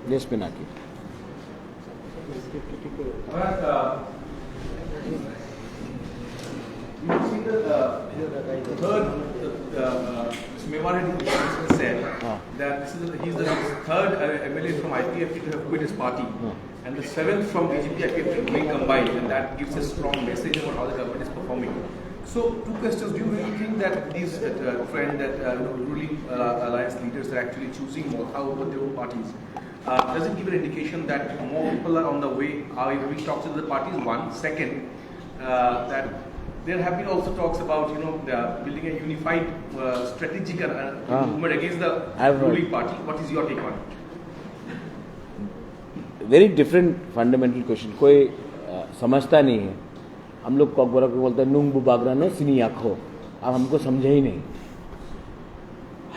लेस पे ना की Mebar had said that he's the third MLA from IPFT to have quit his party, and the 7th from BJP IPFT being combined, and that gives a strong message about how the government is performing. So, two questions: do you really think that these ruling alliance leaders are actually choosing Motha over their own parties? Does it give an indication that more people are on the way? Are we having talks with the parties? One. Second, that there have been also talks about building a unified strategic movement against the ruling party. What is your take on it? Very different fundamental question. कोई समझता नहीं है। हम लोग कॉकबरा को बोलते हैं नुंग बुबागरा न सिनी आखो, अब हमको समझे ही नहीं।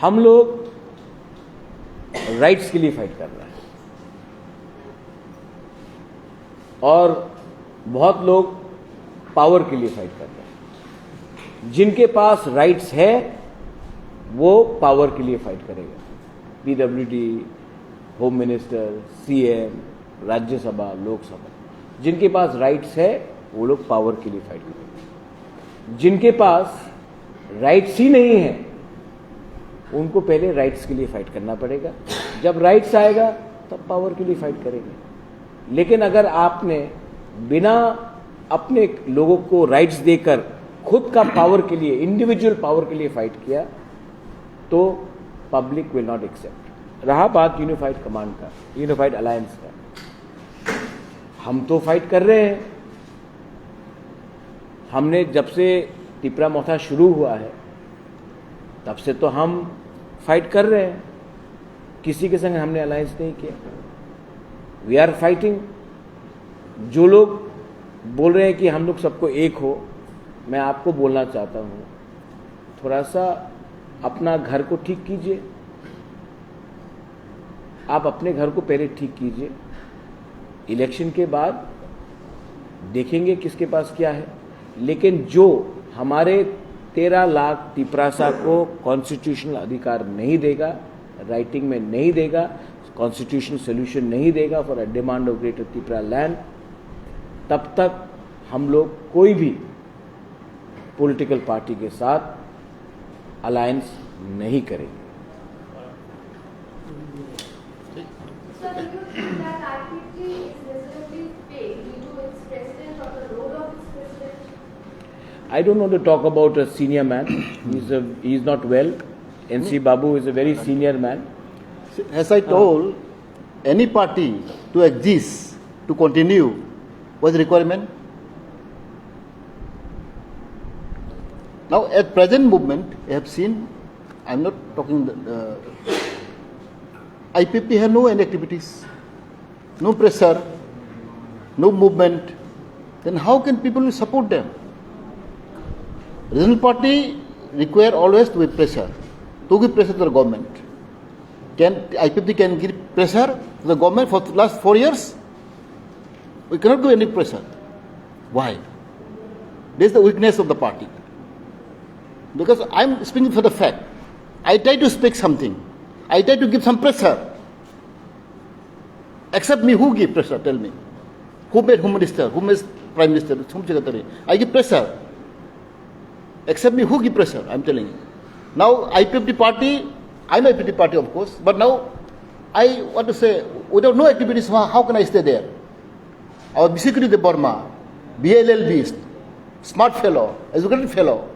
हम लोग राइट्स के लिए फाइट कर रहे हैं, और बहुत लोग पावर के लिए फाइट कर रहे हैं। जिनके पास राइट्स है वो पावर के लिए फाइट करेगा। PWD, home minister, CM, Rajya Sabha, Lok Sabha, जिनके पास राइट्स है वो लोग पावर के लिए फाइट करेंगे। जिनके पास राइट्स ही नहीं है उनको पहले राइट्स के लिए फाइट करना पड़ेगा। जब राइट्स आएगा तब पावर के लिए फाइट करेंगे। लेकिन अगर आपने बिना अपने लोगों को राइट्स देकर खुद का पावर के लिए, इंडिविजुअल पावर के लिए फाइट किया, तो पब्लिक विल नॉट एक्सेप्ट। रहा बात यूनिफाइड कमांड का, यूनिफाइड अलायंस का, हम तो फाइट कर रहे हैं। हमने जब से तिपरा मोथा शुरू हुआ है तब से तो हम फाइट कर रहे हैं, किसी के संग हमने अलायंस नहीं किया। We are fighting. जो लोग बोल रहे हैं कि हम लोग सबको एक हो, मैं आपको बोलना चाहता हूं, थोड़ा सा अपना घर को ठीक कीजिए। आप अपने घर को पहले ठीक कीजिए, इलेक्शन के बाद देखेंगे किसके पास क्या है। लेकिन जो हमारे 13 लाख तिपरासा को कॉन्स्टिट्यूशनल अधिकार नहीं देगा, राइटिंग में नहीं देगा, कॉन्स्टिट्यूशनल सोल्यूशन नहीं देगा for a demand of greater Tipra land, तब तक हम लोग कोई भी पॉलिटिकल पार्टी के साथ अलायंस नहीं करेंगे। Sir, do you think that activity is reasonably paid due to its president or the role of its president? I don't want to talk about a senior man. He is not well. NC Babu is a very senior man. As I told, any party to exist, to continue, was a requirement. Now, at present movement, I have seen, I am not talking, IPP have no any activities, no pressure, no movement. Then how can people support them? Regional party require always to be pressure, to give pressure to the government. Can IPP can give pressure to the government for the last 4 years? We cannot give any pressure. Why? This is the weakness of the party. Because I am speaking for the fact. I try to speak something. I try to give some pressure. Except me, who give pressure? Tell me. Who made Home Minister? Who made Prime Minister? Home Secretary? I give pressure. Except me, who give pressure? I am telling you. Now, IPP party, I am IPP party of course, but now I want to say, without no activities, how can I stay there? Our basically the Burma, BLL beast, smart fellow, educated fellow,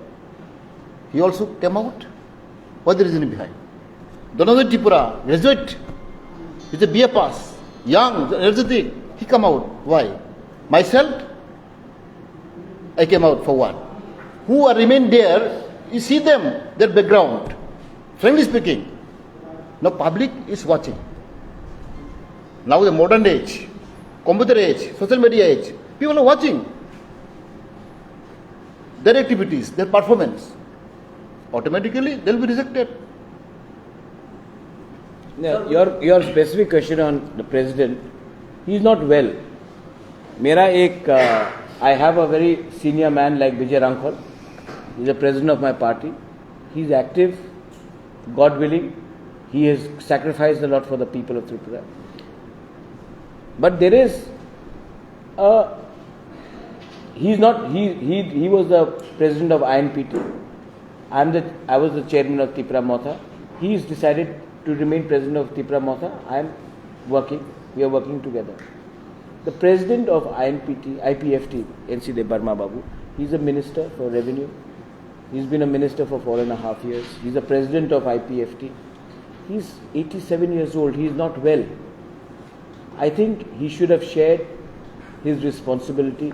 he also came out. What is the reason behind? Donald Tripura, graduate, with a BA pass, young, energetic, he come out. Why? Myself, I came out for what? Who are remain there, you see them, their background. Frankly speaking, now public is watching. Now the modern age, computer age, social media age, people are watching their activities, their performance. Automatically, they will be rejected. Now, your specific question on the president, he is not well. I have a very senior man like Vijay Rankhol. He is the president of my party. He is active, God willing. He has sacrificed a lot for the people of Tripura. But there is he was the president of INPT. I was the chairman of TIPRA Motha. He has decided to remain president of TIPRA Motha. We are working together. The president of IPFT, NC Burma Babu, he is a minister for revenue. He's been a minister for 4.5 years. He's the president of IPFT. He's 87 years old. He is not well. I think he should have shared his responsibility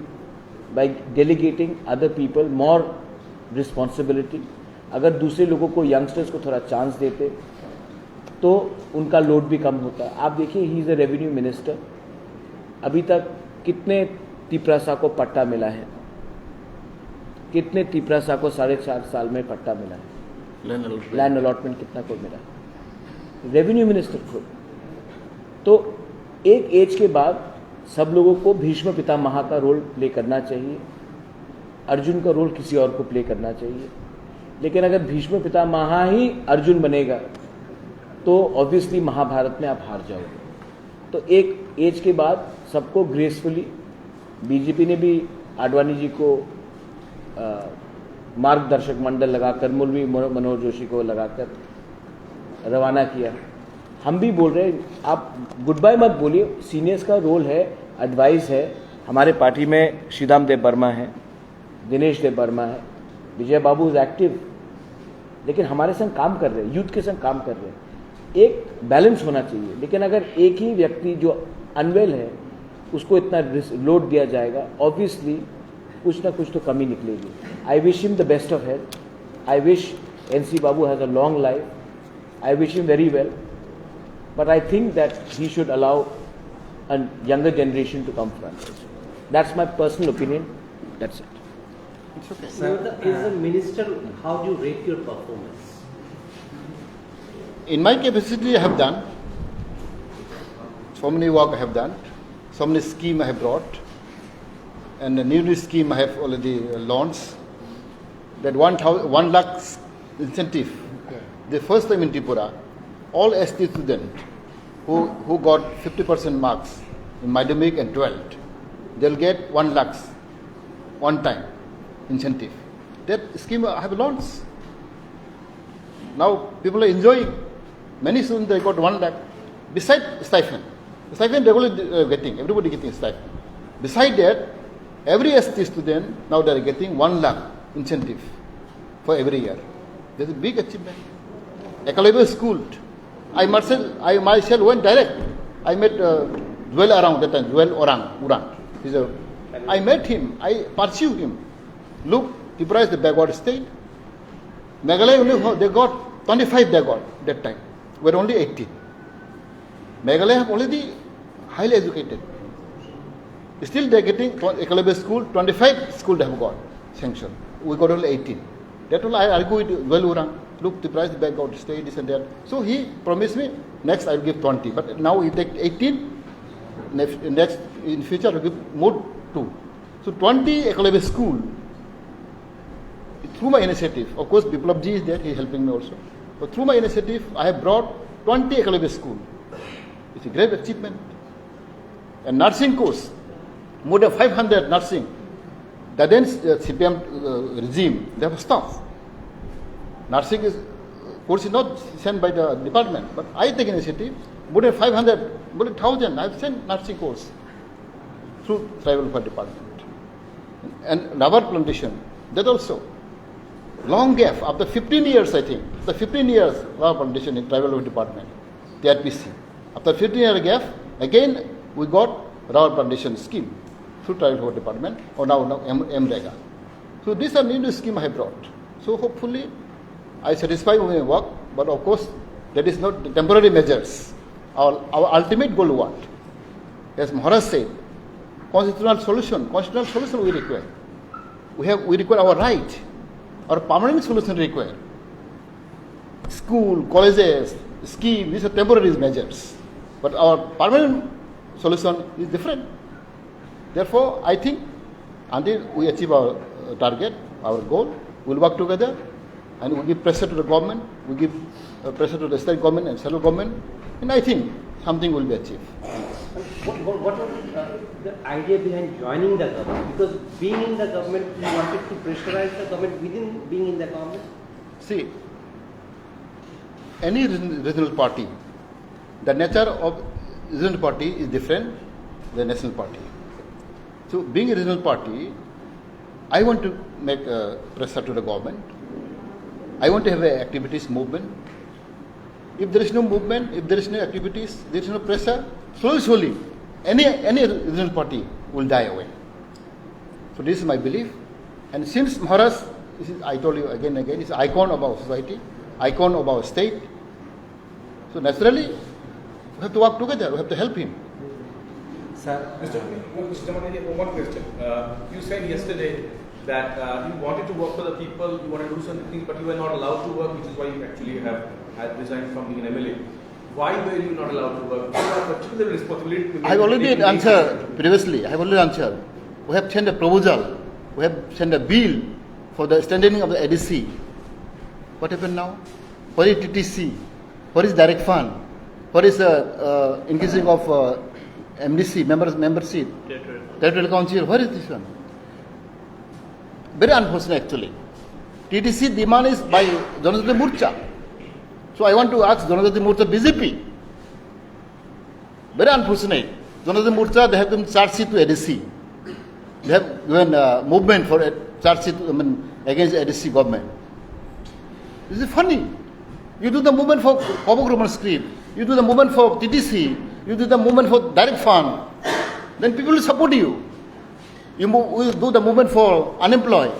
by delegating other people more responsibility. अगर दूसरे लोगों को youngsters को थोड़ा chance देते तो उनका load भी कम होता। आप देखिए, he is a revenue minister. अभी तक कितने तिपरासा को पट्टा मिला है? कितने तिपरासा को 4.5 साल में पट्टा मिला है? लैंड अलॉटमेंट कितना को मिला? रेवेन्यू मिनिस्टर खुद। तो एक एज के बाद सब लोगों को भीष्म पितामह का रोल प्ले करना चाहिए, अर्जुन का रोल किसी और को प्ले करना चाहिए। लेकिन अगर भीष्म पितामह ही अर्जुन बनेगा तो ऑब्वियसली महाभारत में आप हार जाओगे। तो एक एज के बाद सबको ग्रेसफुली, बीजेपी ने भी आडवाणी जी को मार्गदर्शक मंडल लगाकर, मुरली मनोहर जोशी को लगाकर रवाना किया। हम भी बोल रहे हैं, आप गुड बाय मत बोलिए। सीनियर्स का रोल है, एडवाइस है। हमारे पार्टी में श्रीराम देव वर्मा है, दिनेश देव वर्मा है, विजय बाबू इज एक्टिव, लेकिन हमारे संग काम कर रहे हैं, यूथ के संग काम कर रहे हैं। एक बैलेंस होना चाहिए। लेकिन अगर एक ही व्यक्ति जो अनवेल है उसको इतना लोड दिया जाएगा, ऑब्वियसली कुछ ना कुछ तो कमी निकलेगी। I wish him the best of health. I wish NC Babu has a long life. I wish him very well. But I think that he should allow a younger generation to come front. That's my personal opinion. That's it. It's okay. As a minister, how do you rate your performance? In my capacity, I have done so many work. I have done so many scheme I have brought. and the new scheme I have already launched. That 1 lakh incentive. The first time in Tripura, all ST students who got 50% marks in Madhyamik and 12th, they'll get 1 lakh one time incentive. That scheme I have launched. Now people are enjoying. Many students they got 1 lakh. Besides stipend. Stipend regularly getting, everybody getting stipend. Besides that, every ST student now they are getting 1 lakh incentive for every year. That's a big achievement. Ekalebe school. I myself went direct. I met Joel Arang that time, Joel Urang. I met him. I pursued him. Look, TIPRA is the backward state. Meghalaya only they got 25 they got that time. We're only 18. Meghalaya have already highly educated. Still they're getting Ekalebe school, 25 school they have got sanctioned. We got only 18. That will I argue with Joel Urang. Look, TIPRA is the backward state, this and that. So he promised me, next I will give 20. But now he take 18. Next, in future, I will give more 2. So 20 Ekalebe school. Through my initiative, of course, Biplab ji is there, he is helping me also. But through my initiative, I have brought 20 Ekalebe school. It's a great achievement. And nursing course, more than 500 nursing. The then CPM regime, they have staff. Nursing course is not sent by the department, but I take initiative. More than 500, more than 1,000, I have sent nursing course through tribal welfare department. And rubber plantation, that also. Long gap, after 15 years I think, after 15 years rubber plantation in tribal welfare department, TRPC. After 15-year gap, again we got rubber plantation scheme through tribal welfare department, or now MREGA. So these are new scheme I have brought. So hopefully I satisfy my work, but of course that is not the temporary measures. Our ultimate goal what? As Maharaj said, constitutional solution we require. We require our right. Our permanent solution required. School, colleges, scheme, these are temporary measures. But our permanent solution is different. Therefore, I think until we achieve our target, our goal, we'll work together and we'll give pressure to the government, we'll give pressure to the state government and central government, and I think something will be achieved. What was the idea behind joining the government? Because being in the government, you wanted to pressurize the government within being in the government? See, any regional party, the nature of regional party is different than national party. So being a regional party, I want to make pressure to the government. I want to have an activities movement. If there is no movement, if there is no activities, there is no pressure, slowly, any regional party will die away. So this is my belief. And since Maharaj, I told you again and again, is an icon of our society, icon of our state. So naturally, we have to work together, we have to help him. Sir, Mr. Jamatia, one question. You said yesterday that you wanted to work for the people, you wanted to do some things, but you were not allowed to work, which is why you actually had resigned from being an MLA. Why were you not allowed to work? You have a particular responsibility. I have already answered previously. I have already answered. We have sent a proposal. We have sent a bill for the strengthening of the ADC. What happened now? What is TTC? What is direct fund? What is increasing of MDC, membership? Territorial Council. What is this one? Very unfortunate actually. TTC demand is by Janata Murcha. So I want to ask Janata Murcha BJP. Very unfortunate. Janata Murcha, they have given charge sheet to ADC. They have given movement for a charge sheet against ADC government. This is funny. You do the movement for Bubagra script. You do the movement for TTC. You do the movement for direct fund. Then people will support you. You do the movement for unemployed.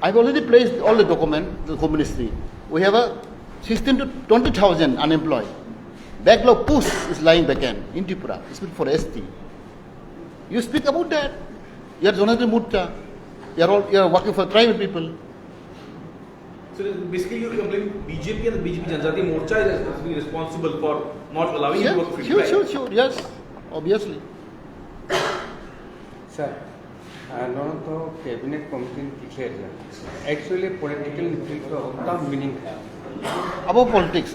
I've already placed all the documents, the Home Ministry. We have a 16 to 20,000 unemployed. Backlog push is lying vacant in TIPRA. It's for ST. You speak about that. You are Janata Murcha. You are working for tribal people. So basically you complain BJP and the BJP Janjati Morcha is being responsible for not allowing you to work freely. Sure, yes, obviously. sir. Sir, no to cabinet committee declared. Actually, political meaning. About politics,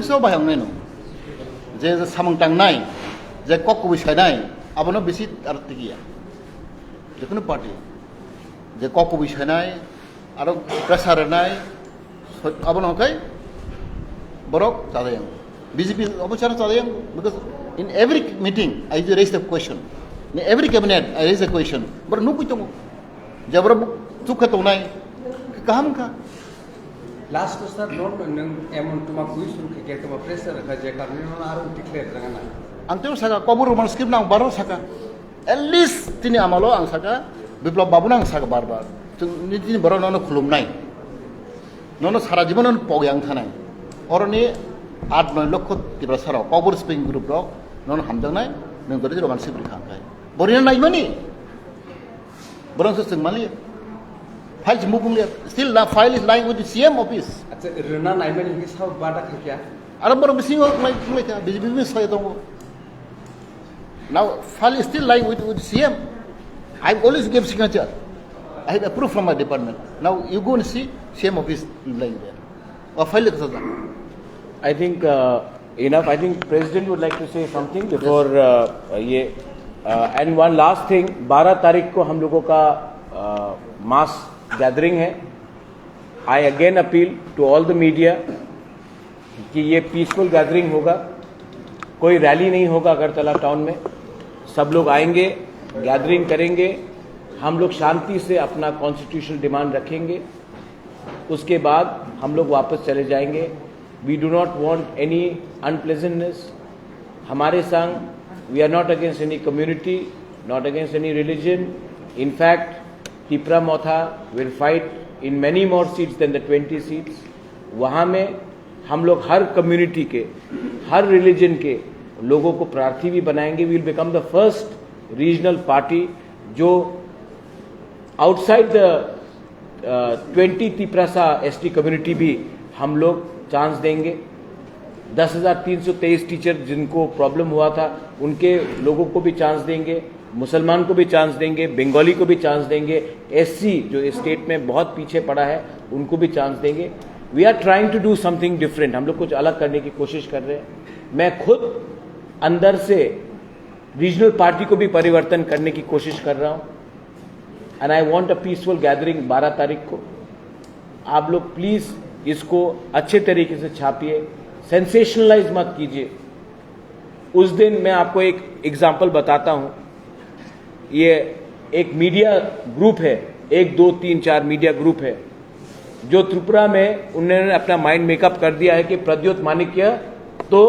so bayang neno. Je samang tang nai, je kok kubis nai, abono bisi artigia. Je kono party. Je kok kubis nai, aro pressure nai, abono kai, borok tadayang. BJP obochara tadayang because in every meeting I raise the question. In every cabinet I raise the question. But no kuito. Jabra tukha to nai, kaham ka. Last sir, don't amount to my quiz to get a pressure, Kajakarno declared. Until Saka, Kobur Roman script now, Baro Saka. At least Tini Amalo and Saka, Biplo Babunang Saka Barbar, to Nidin Barono Kulum Nine. Nono Sarajiman Pogyang Tanai. Oroni, Art no Loko Tibrasaro, Kobur Spring Group Rock, non Hamdanai, no the Roman Sibri Kankai. Borian money. Bronze Mali. Files moving still the file is lying with the CM office. Renan, I mean, his house, Badakia. Arabo missing like business. Now, file is still lying with CM. I always give signature. I have approved from my department. Now, you go and see CM office lying there. Or file is I think enough. I think President would like to say something before and one last thing. 12 तारीख को हम लोगों का mass gathering है. I again appeal to all the media कि ये peaceful gathering होगा, कोई रैली नहीं होगा अगरतला टाउन में. सब लोग आएंगे, गैदरिंग करेंगे, हम लोग शांति से अपना कॉन्स्टिट्यूशनल डिमांड रखेंगे, उसके बाद हम लोग वापस चले जाएंगे. We do not want any unpleasantness. हमारे संग we are not against any community, not against any religion. In fact TIPRA Motha will fight in many more seats than the 20 seats. वहाँ में हम लोग हर कम्युनिटी के, हर रिलीजन के लोगों को प्रार्थी भी बनाएंगे. We will become the first regional party जो outside the 20 TIPRA ST community भी हम लोग चांस देंगे. 10,323 टीचर जिनको प्रॉब्लम हुआ था उनके लोगों को भी चांस देंगे, मुसलमान को भी चांस देंगे, बंगाली को भी चांस देंगे, SC जो स्टेट में बहुत पीछे पड़ा है उनको भी चांस देंगे. We are trying to do something different. हम लोग कुछ अलग करने की कोशिश कर रहे हैं. मैं खुद अंदर से रीजनल पार्टी को भी परिवर्तन करने की कोशिश कर रहा हूं. And I want a peaceful gathering 12 तारीख को. आप लोग प्लीज इसको अच्छे तरीके से छापिए, सेंसेशनलाइज मत कीजिए. उस दिन मैं आपको एक एग्जाम्पल बताता हूं. ये एक मीडिया ग्रुप है, 1 2 3 4 मीडिया ग्रुप है जो त्रिपुरा में उन्होंने अपना माइंड मेकअप कर दिया है कि प्रद्योत मानिक्य तो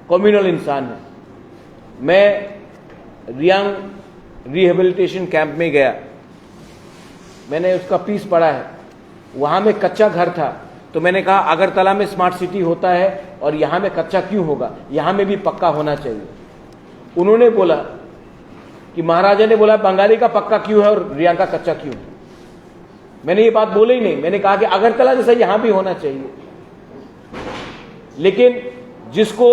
कम्युनल इंसान है. मैं रियांग रिहेबिलिटेशन कैंप में गया, मैंने उसका पीस पढ़ा है. वहां में कच्चा घर था, तो मैंने कहा अगरतला में स्मार्ट सिटी होता है और यहां में कच्चा क्यों होगा, यहां में भी पक्का होना चाहिए. उन्होंने बोला कि महाराजा ने बोला बंगाली का पक्का क्यों है और रियांग का कच्चा क्यों है. मैंने ये बात बोले ही नहीं. मैंने कहा कि अगरतला जैसा यहां भी होना चाहिए. लेकिन जिसको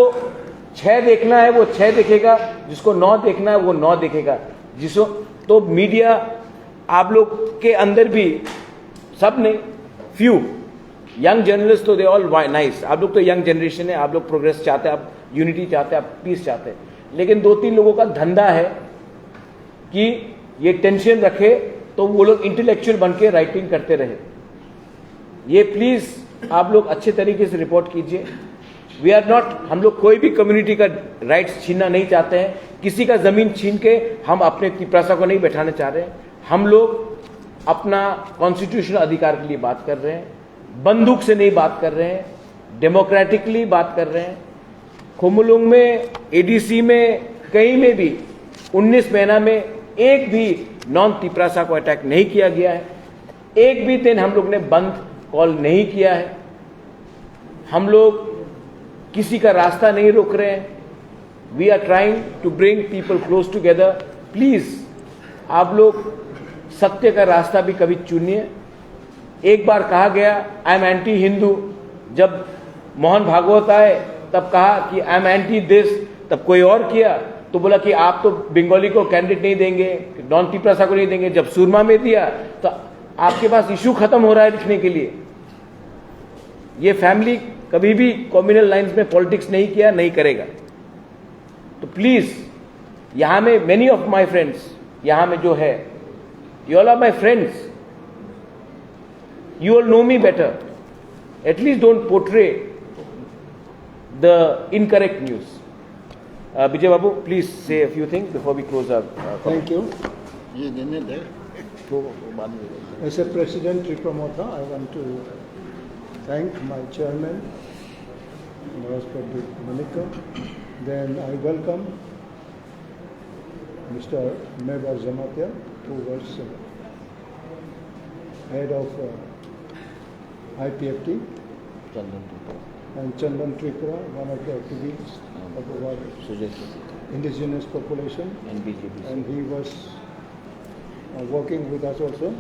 6 देखना है वो 6 देखेगा, जिसको 9 देखना है वो 9 देखेगा. जिसको तो मीडिया आप लोग के अंदर भी सब ने फ्यू यंग जर्नलिस्ट तो दे ऑल नाइस. आप लोग तो यंग जनरेशन है, आप लोग प्रोग्रेस चाहते हैं, आप यूनिटी चाहते हैं, आप पीस चाहते हैं. लेकिन 2-3 लोगों का धंधा है कि ये टेंशन रखे तो वो लोग इंटेलेक्चुअल बन के राइटिंग करते रहे. ये प्लीज आप लोग अच्छे तरीके से रिपोर्ट कीजिए. वी आर नॉट, हम लोग कोई भी कम्युनिटी का राइट्स छीनना नहीं चाहते हैं. किसी का जमीन छीन के हम अपने तिपरासा को नहीं बैठाना चाह रहे हैं. हम लोग अपना कॉन्स्टिट्यूशनल अधिकार के लिए बात कर रहे हैं, बंदूक से नहीं बात कर रहे हैं, डेमोक्रेटिकली बात कर रहे हैं. खुमुलुंग में, ADC में, कहीं में भी 19 महीना में एक भी नॉन तिपरासा को अटैक नहीं किया गया है. एक भी दिन हम लोग ने बंद कॉल नहीं किया है. हम लोग किसी का रास्ता नहीं रोक रहे हैं. We are trying to bring people close together. Please आप लोग सत्य का रास्ता भी कभी चुनिए. एक बार कहा गया आई एम एंटी हिंदू, जब मोहन भागवत आए तब कहा कि आई एम एंटी दिस, तब कोई और किया. तो बोला कि आप तो बंगाली को कैंडिडेट नहीं देंगे, नॉन टिपरा को नहीं देंगे। जब सुरमा में दिया तो आपके पास इशू खत्म हो रहा है लिखने के लिए। ये फैमिली कभी भी कम्युनल लाइंस में पॉलिटिक्स नहीं किया, नहीं करेगा। तो प्लीज यहां में मेनी ऑफ माय फ्रेंड्स यहां में जो है, you all are my friends, you all know me better. At least don't portray the incorrect news. Vijay Babu, please say a few things before we close our Thank you. ये देने दे तो बाद में As a president, TIPRA Motha, I want to thank my chairman, Manikya. Then I welcome Mr. Mebar Jamatia, who was head of IPFT, and Chandan Tripura, one of the activists of our indigenous population, and BJP. and he was working with us also,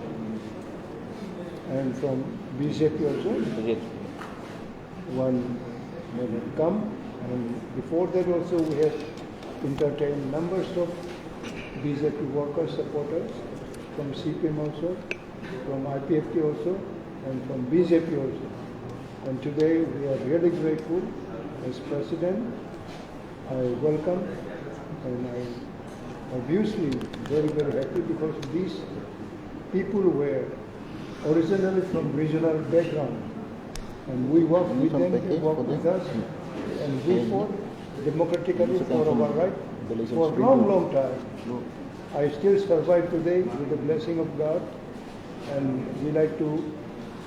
and from BJP also, one may have come, and before that also we have entertained numbers of BJP workers, supporters, from CPM also, from IPFT also, and from BJP also. And today we are really grateful. As President, I welcome, and I obviously very, very happy because these people were originally from regional background, and we worked with them, they worked with us, and we fought democratically for our right for a long, long time. I still survive today with the blessing of God, and we like to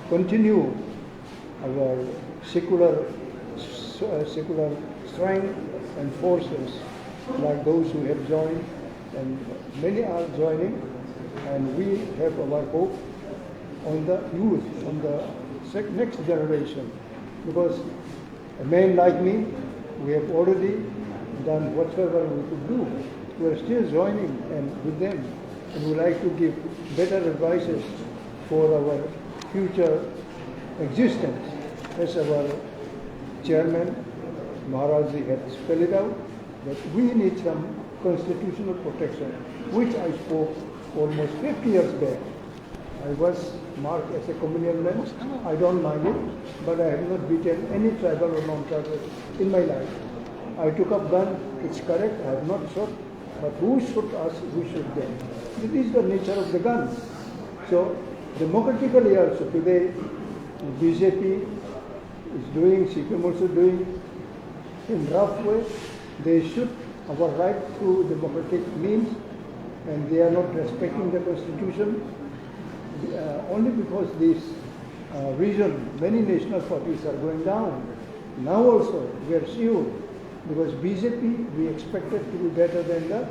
continue our secular strength and forces like those who have joined, and many are joining, and we have our hope on the youth, on the next generation, because a man like me, we have already done whatever we could do. We are still joining and with them, and we like to give better advices for our future existence. As our chairman Maharaji had spelled it out, that we need some constitutional protection, which I spoke almost 50 years back. I was marked as a communal man. I don't mind it, but I have not beaten any tribal or non-tribal in my life. I took up gun, it's correct, I have not shot, but who shot us, who shot them? It is the nature of the gun. So, democratically also today, BJP is doing, CPM also doing, in rough way. They shoot our right through democratic means, and they are not respecting the constitution. Only because this region, many national parties are going down. Now also, we are sure, because BJP, we expected to be better than the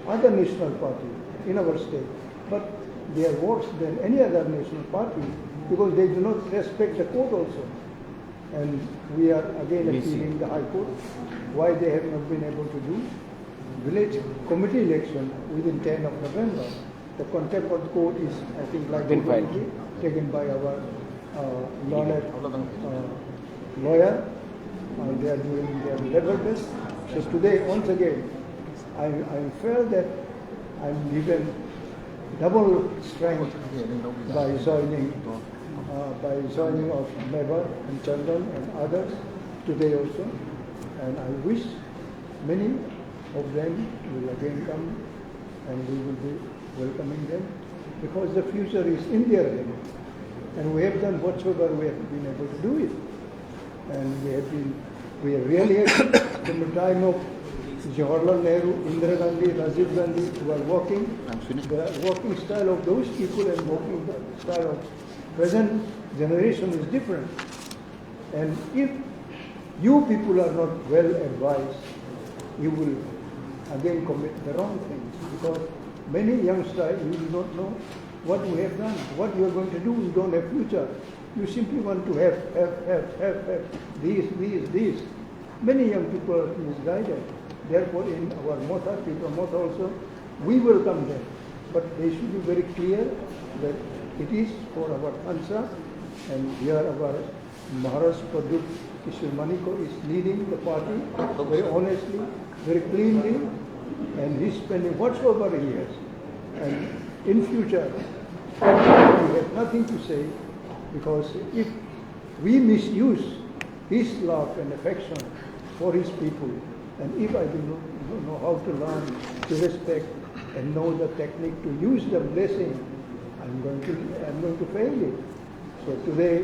other national party in our state. But they are worse than any other national party, because they do not respect the court also. And we are again appealing the High Court, why they have not been able to do village committee election within 10 of November. The contempt of the court is, I think, like taken by our lawyer. They are doing their level best. So today, once again, I felt that I'm given double strength by joining of Mebar and Chandan and others today also. And I wish many of them will again come, and we will be welcoming them, because the future is in their hand. And we have done whatsoever we have been able to do it. And we are really happy from the time of Jawaharlal Nehru, Indira Gandhi, Rajiv Gandhi, who are working. The working style of those people and working style of present generation is different. And if you people are not well advised, you will again commit the wrong things, because many youngsters, you do not know what we have done, what you are going to do. You don't have future. You simply want to have these. Many young people are misguided. Therefore, in our Motha, TIPRA Motha also, we welcome them. But they should be very clear that it is for our answer, and here our Maharaj Prodyot Manikya is leading the party very honestly, very cleanly, and he's spending whatsoever he has. And in future, we have nothing to say, because if we misuse his love and affection for his people, and if I do not know how to learn to respect and know the technique to use the blessing, I'm going to fail it. So today,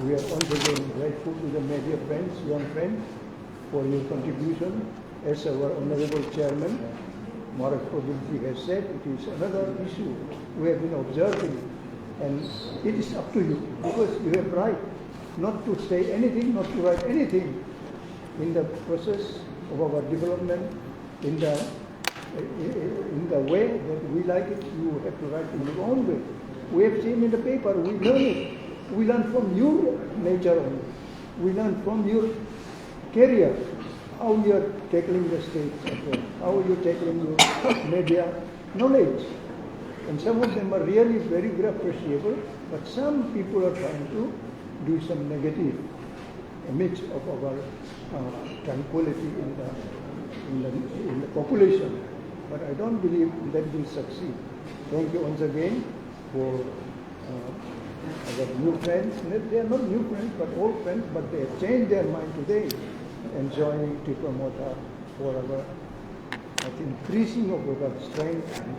we are once again grateful to the media friends, young friends, for your contribution. As our Honorable Chairman, Prodyot has said, it is another issue we have been observing, and it is up to you, because you have right not to say anything, not to write anything in the process of our development, in the way that we like it. You have to write in your own way. We have seen in the paper, we learn it. We learn from your nature only. We learn from your career, how you are tackling the state, how you are tackling your media knowledge. And some of them are really very appreciable, but some people are trying to do some negative image of our tranquility in the population. But I don't believe that will succeed. Thank you once again for our new friends. They are not new friends, but old friends, but they have changed their mind today and joining TIPRA Motha for our, I think, increasing of our strength, and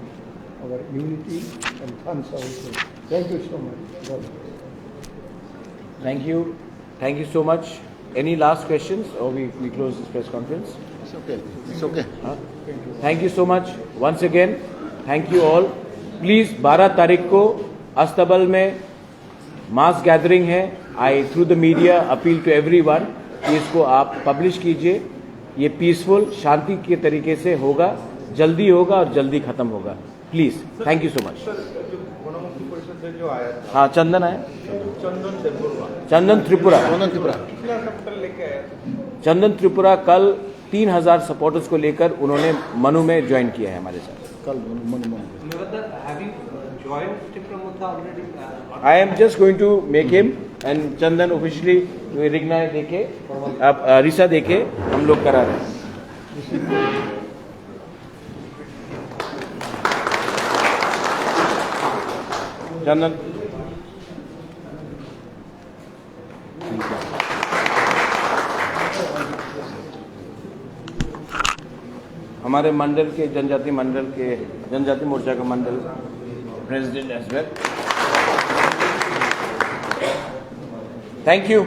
our unity and funds also. Thank you so much. God bless. Thank you. Thank you so much. Any last questions, or we close this press conference? It's okay. It's okay. Thank you so much. Once again, thank you all. Please, 12 तारीख को अस्तबल में mass gathering है. I through the media appeal to everyone कि इसको आप publish कीजिए. ये पीसफुल, शांति के तरीके से होगा, जल्दी होगा और जल्दी खत्म होगा. Please, thank you so much. हाँ, चंदन है. चंदन त्रिपुरा. चंदन त्रिपुरा कल 3000 सपोर्टर्स को लेकर उन्होंने मनु में ज्वाइन किया है हमारे साथ. कल मनु में. I am just going to make him and Chandan officially रिग्ना देके अब रिसा देके हम लोग करा रहे हैं. चंदन, हमारे मंडल के जनजाति मोर्चा का मंडल president as well. Thank you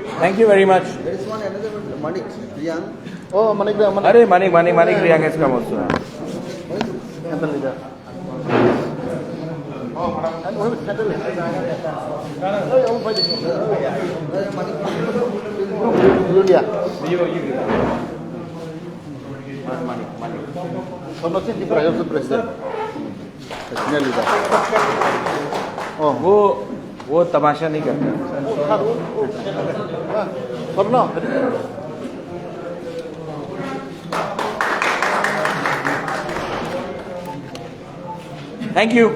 very much. There is one another one, Manik, Riyang. Oh, Manik. अरे मानिक रियांग इसका मौसम. And we will settle it. Julia. So not in the prayer of the president. That's nearly that. Oh, वो तमाशा नहीं करता. for now. Thank you.